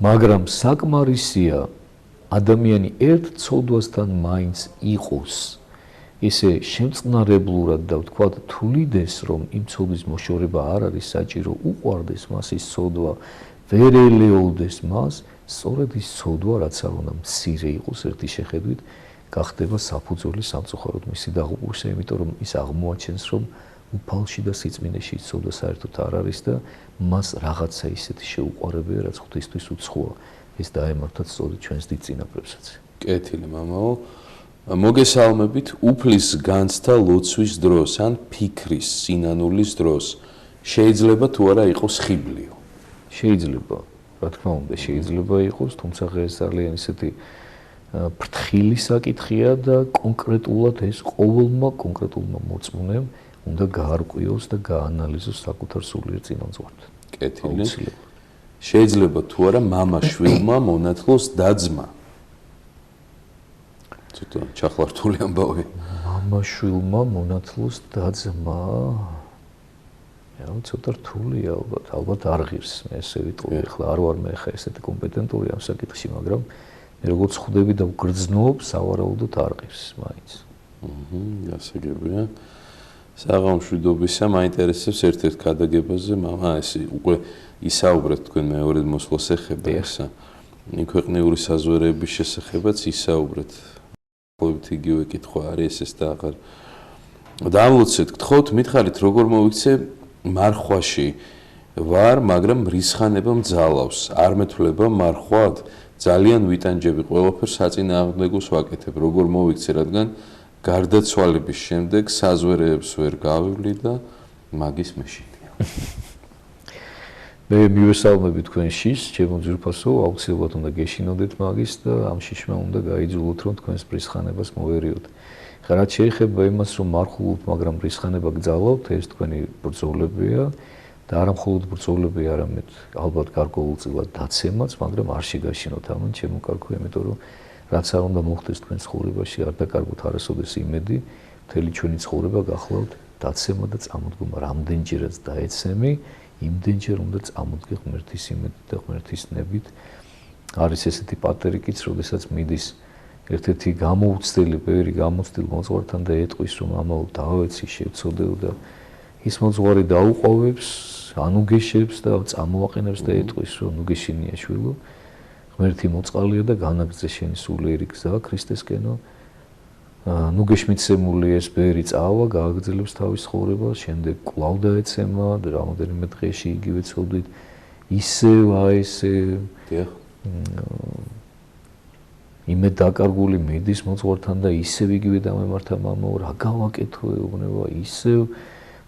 მაგრამ საკმარისია ადამიანი ერთ ცოდვასთან მაინც იყოს ესე შემწყნარებლურად და ვთქვათ თulides რომ იმ ცოდვის მოშორება არ არის საჭირო, უყვარდეს მას ის ცოდვა, ვერ ელეოდეს მას, სწორედ ის ცოდვა რაც არ უნდა მცირე იყოს ერთი შეხედვით, გახდება საფუძველი სამწუხაროდ მისი დაღუპვისა, იმიტომ რომ ის აღმოაჩენს რომ უფალში და სიწმინდეში ის ცოდვა საერთოდ არ არის და მას რაღაცა ისეთი შეუყვარებია, რაც ღვთისთვის უცხოა. ეს დაემართათ სწორედ ჩვენს დიდ წინაპრებსაც. კეთილი მამაო, მოგესალმებით უფლის განცდა ლოცვის დროს ან ფიქრის სინანულის დროს შეიძლება თუ არა იყოს ხიბლიო? შეიძლება, რა თქმა უნდა, შეიძლება იყოს, თუმცა ეს ძალიან ისეთი ფრთხილი საკითხია და კონკრეტულად ეს ყოველმა კონკრეტულმა მოწმუნემ უნდა გაარკვიოს და გაანალიზოს საკუთარ სულიერ წინამძღვართან. კეთილი. შეიძლება თუ არა მამა შვილმა მონათლოს და-ძმა? ცოტა ჩახლართული ამბავი. მამა შვილმა მონათლოს და-ძმა? ცოტა რთულია ალბათ არ ღირს მე ესე ვიტყვი, ახლა არ ვარ მე ხა ესეთი კომპეტენტური ამ საკითხში, მაგრამ მე როგორც ხვდები და ვგრძნობ, სავარაუდოდ არ ღირს მაინც. გასაგებია. საღამშვიდობისა, მაინტერესებს ერთ-ერთ ქადაგებაზე, მამა, ესე უკვე ისაუბრეთ თქვენ მეორედ მოსვლას ეხება ესა. ქვეყნიური საზვერების შესახებაც ისაუბრეთ. ყოველთ იგივე კითხვა არის ეს და აღარ დავუცეთ, გთხოვთ, მითხარით როგორ მოვიქცე მარხვაში ვარ, მაგრამ რისხანება მძალავს. არ მეთვლება მარხვად, ძალიან ვიტანჯები ყველაფერს საწინააღმდეგოს ვაკეთებ. როგორ მოვიქცე, რადგან გარდაცვალების შემდეგ საზვერეებს ვერ გავივლი და მაგის მეშინია. მე მივესალმები თქვენ შიშს, ჩემო ძვირფასო, აუცილებლად უნდა გეშინოდეთ მაგის და ამ შიშმა უნდა გაიძულოთ, რომ თქვენს რისხანებას მოვერიოთ. ხა რაც შეეხება იმას, რომ მარხულობთ, მაგრამ რისხანება გძალავთ, ეს თქვენი ბრძოლებია და არა მხოლოდ ბრძოლები, არამედ ალბათ გარკვეულწილად დაცემაც, მაგრამ არ შეგაშინოთ ამან, ჩემო კარგო, იმიტომ რომ რაც არ უნდა მოხდეს თქვენ ცხოვრებაში, არ დაკარგოთ არასოდეს იმედი, მთელი ჩვენი ცხოვრება გახლავთ დაცემა და წამოდგომა. რამდენჯერაც დაეცემი, იმდენჯერ უნდა წამოდგე ღმერთის იმედით და ღმერთის ნებით. არის ესეთი პატერიკიც, როდესაც მიდის ერთ-ერთი გამოუცდელი, ბევრი გამოცდილ მოძღვართან და ეტყვის, რომ ამაო დავეცი, შევწოდეო და ის მოძღვარი დაუყოვებს, ანუგეშებს და წამოაყენებს და ეტყვის, რომ ნუ გეშინია შვილო, ღმერთი მოწყალია და განაგრძე შენი სულიერი გზა ქრისტესკენო. ნუ გეშმიცემული ეს ბევრი წავა, გააგრძელებს თავის ცხოვრებას, შემდეგ კვლავ დაეცემა და რამოდენიმე დღეში იგივე ცოდვით, ისევ ესე იმედ დაკარგული მიდის მოძღვართან და ისევ იგივე დამემართა მამაო, რა გავაკეთო ეუბნება, ისევ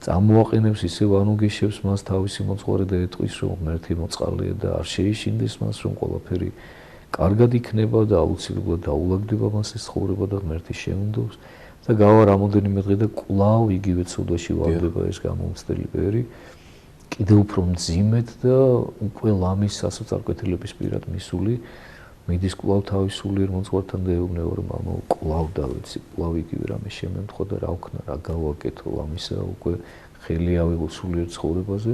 წამოაყენებს, ისევ ანუგეშებს მას თავისი მოძღვარი და ეტყვის, რომ ღმერთი მოწყალია და არ შეიშინდეს მას, რომ ყველაფერი კარგად იქნება და აუცილებლად დაულაგდება მას ეს ცხოვრება და ღმერთი შეუნდობს და გავა რამოდენიმე დღე და კვლავ იგივე ცოდვაში ვარდება ეს გამოუცდელი ბევრი, კიდევ უფრო მძიმედ და უკვე ლამის სასოწარკვეთილების პირად მისული, მიდის კვლავ თავის სულიერ მოძღვართან და ეუბნება, რომ მამაო, კვლავ დავეცი, კვლავ იგივე რამე შემემთხვა და რა ვქნა, რა გავაკეთო ლამისა, უკვე ხელი ავიღო სულიერ ცხოვრებაზე.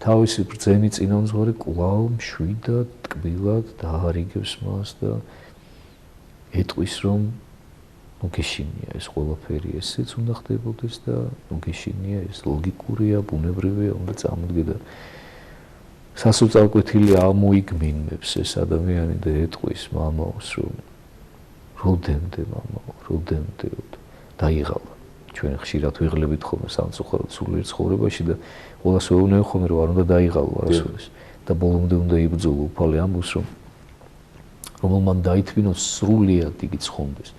თავისი ბრძენი წინამძღვარი კვლავ მშვიდად, ტკბილად დაარიგებს მას და ეტყვის, რომ ნუ გეშინია ეს ყველაფერი, ესეც უნდა ხდებოდეს და ნუ გეშინია ეს ლოგიკურია, ბუნებრივია, უნდა წამოდგე და სასოწარკვეთილი ამოიგმინებს ეს ადამიანი და ეტყვის მამაოს, რომ როდემდე მამაო, როდემდეო დაიღალა. ჩვენ ხშირად ვიღლებით ხოლმე სამწუხაროდ სულიერ ცხოვრებაში და ყველას ვეუბნები ხოლმე, რომ არ უნდა დაიღალო არასოდეს და ბოლომდე უნდა იბრძოლო. უფალი ამბობს, რომ რომელმან დაითმინოს სრულიად იგი ცხონდეს.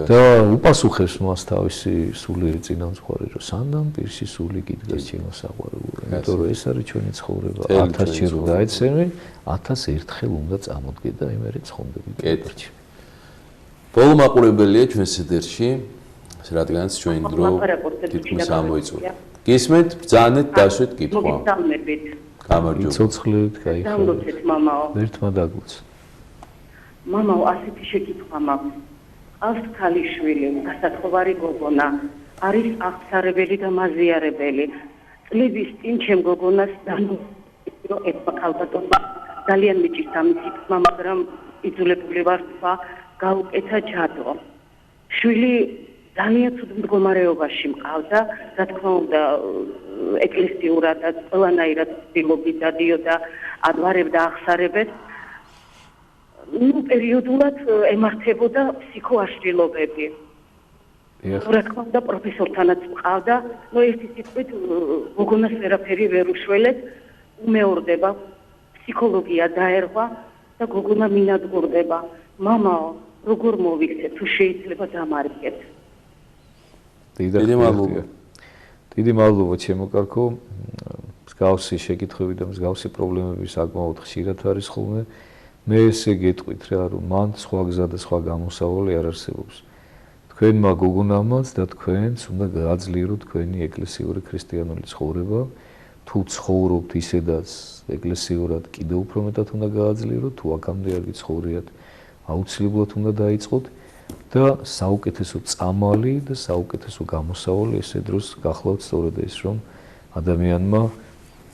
და უპასუხებს მას თავისი სულიერი წინამძღვარი, რომ სანდამ პირში სული გიდგას ჩემო საყვარელო. იმიტომ რომ ეს არის ჩვენი ცხოვრება. 1000 ჯერ რომ დაეცემი, 1000 ერთხელ უნდა წამოდგე და იმერი ცხონდები კეთილში. ბოლო მაყურებელია ჩვენს ეთერში, რადგანაც ჩვენ დრო თითქმის ამოიწურა. გისმენთ, ბრძანეთ, დაშვეთ კითხვა. მოგესალმებით. გამარჯობა. ცოცხლებით, кайხა. დამლოცეთ მამაო. ერთმა დაგუც. მამაო, ასეთი შეკითხვა მაქვს. ყავს ქალიშვილი, გასათხოვარი გოგონა, არის აღსარებელი და მაზიარებელი. წლების წინ ჩემ გოგონას დამოუკიდო ერთმა ქალბატონმა ძალიან მიჭირს ამის თქმა, მაგრამ იძულებული ვარ თქვა, გაუკეთა ჯადო. შვილი ძალიან ცუდ მდგომარეობაში მყავდა, რა თქმა უნდა, ეკლესიურადაც ყველანაირად ცდილობით დადიოდა, ადვარებდა აღსარებებს. პერიოდულად ემართებოდა ფსიქოაშლილობები. რა თქმა უნდა, პროფესორთანაც მყავდა, ერთი სიტყვით გოგონას ვერაფერი ვერ უშველეთ, უმეორდება, ფსიქოლოგია დაერღვა და გოგონა მინადგურდება. მამაო, როგორ მოვიქცე, თუ შეიძლება დამარგეთ? დიდი მადლობა ჩემო კარგო. მსგავსი შეკითხვები და მსგავსი პრობლემები საკმაოდ ხშირად არის ხოლმე. მე ესე გეტყვით რა, რომ მან სხვა გზა და სხვა გამოსავალი არ არსებობს. თქვენმა გოგონამაც და თქვენც უნდა გააძლიეროთ თქვენი ეკლესიური ქრისტიანული ცხოვრება. თუ ცხოვრობთ ისედაც ეკლესიურად, კიდევ უფრო მეტად უნდა გააძლიეროთ, თუ აქამდე არ გიცხოვრიათ, აუცილებლად უნდა დაიწყოთ და საუკეთესო წამალი და საუკეთესო გამოსავალი ესე დროს გახლავთ სწორედ ეს, რომ ადამიანმა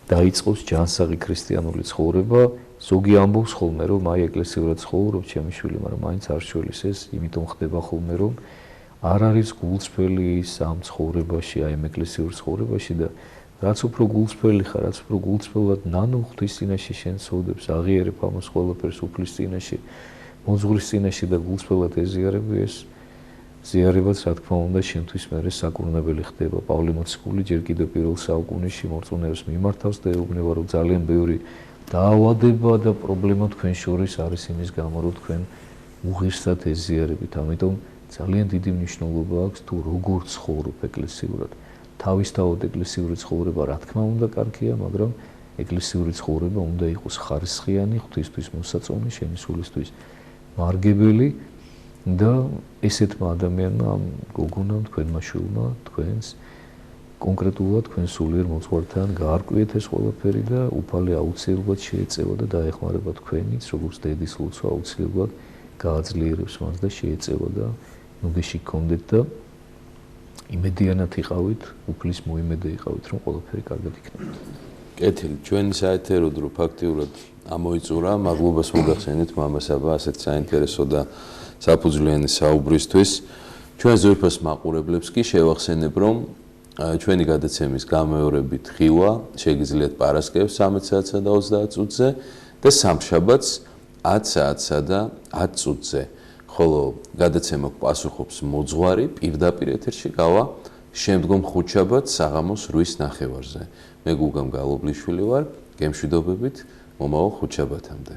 დაიწყოს ჯანსაღი ქრისტიანული ცხოვრება. ზოგი ამბობს ხოლმე, რომ აი ეკლესიურად ცხოვრობ ჩემი შვილი, მაგრამ მაინც არ შველის ეს, იმიტომ ხდება ხოლმე, რომ არ არის გულწრფელი ის ამ ცხოვრებაში, აი ამ ეკლესიურ ცხოვრებაში და რაც უფრო გულწრფელი ხარ, რაც უფრო გულწრფელად ნანო ღვთის წინაშე შენ სოდებს, აღიარებ ამას ყველაფერს უფლის წინაშე, მოძღვრის წინაშე და გულწრფელად ეზიარები ეს ზიარებაც რა თქმა უნდა შენთვის მერე საკურნებელი ხდება. პავლე მოციქული ჯერ კიდევ პირველ საუკუნეში მორწმუნეებს მიმართავს და ეუბნება, რომ ძალიან ბევრი დაავადება და პრობლემა თქვენ შორის არის იმის გამო, რომ თქვენ უღირსად ეზიარებით. ამიტომ ძალიან დიდი მნიშვნელობა აქვს თუ როგორ ცხოვრობ ეკლესიურად. თავისთავად ეკლესიური ცხოვრება რა თქმა უნდა კარგია, მაგრამ ეკლესიური ცხოვრება უნდა იყოს ხარისხიანი, ღვთისთვის მოსაწონი, შენი სულისთვის მარგებელი და ესეთმა ადამიანმა, ამ გოგონამ, თქვენმა შვილმა, თქვენს კონკრეტულად თქვენ სულიერ მოძღვართან გაარკვიეთ ეს ყველაფერი და უფალი აუცილებლად შეეწევა და დაეხმარება თქვენიც, როგორც დედის ლოცვა აუცილებლად გააძლიერებს მას და შეეწევა და ნუგეში გქონდეთ და იმედიანად იყავით, უფლის მოიმედე იყავით, რომ ყველაფერი კარგად იქნება. კეთილი, ჩვენი საეთერო დრო ფაქტიურად ამოიწურა, მადლობას მოგახსენეთ მამასაბა ასეთ საინტერესო და საფუძვლიანი საუბრისთვის. ჩვენ ზოიფას მაყურებლებს კი შევახსენებ, რომ ჩვენი გადაცემის გამეორებით ხილვა შეგიძლიათ პარასკევს 13 საათსა და 30 წუთზე და სამშაბათს 10 საათსა და 10 წუთზე. ხოლო გადაცემა პასუხობს მოძღვარი პირდაპირ ეთერში გავა შემდგომ ხუთშაბათს საღამოს 8:30-ზე. მე გუგამ გალობლიშვილი ვარ, გემშვიდობებით მომავალ ხუთშაბათამდე.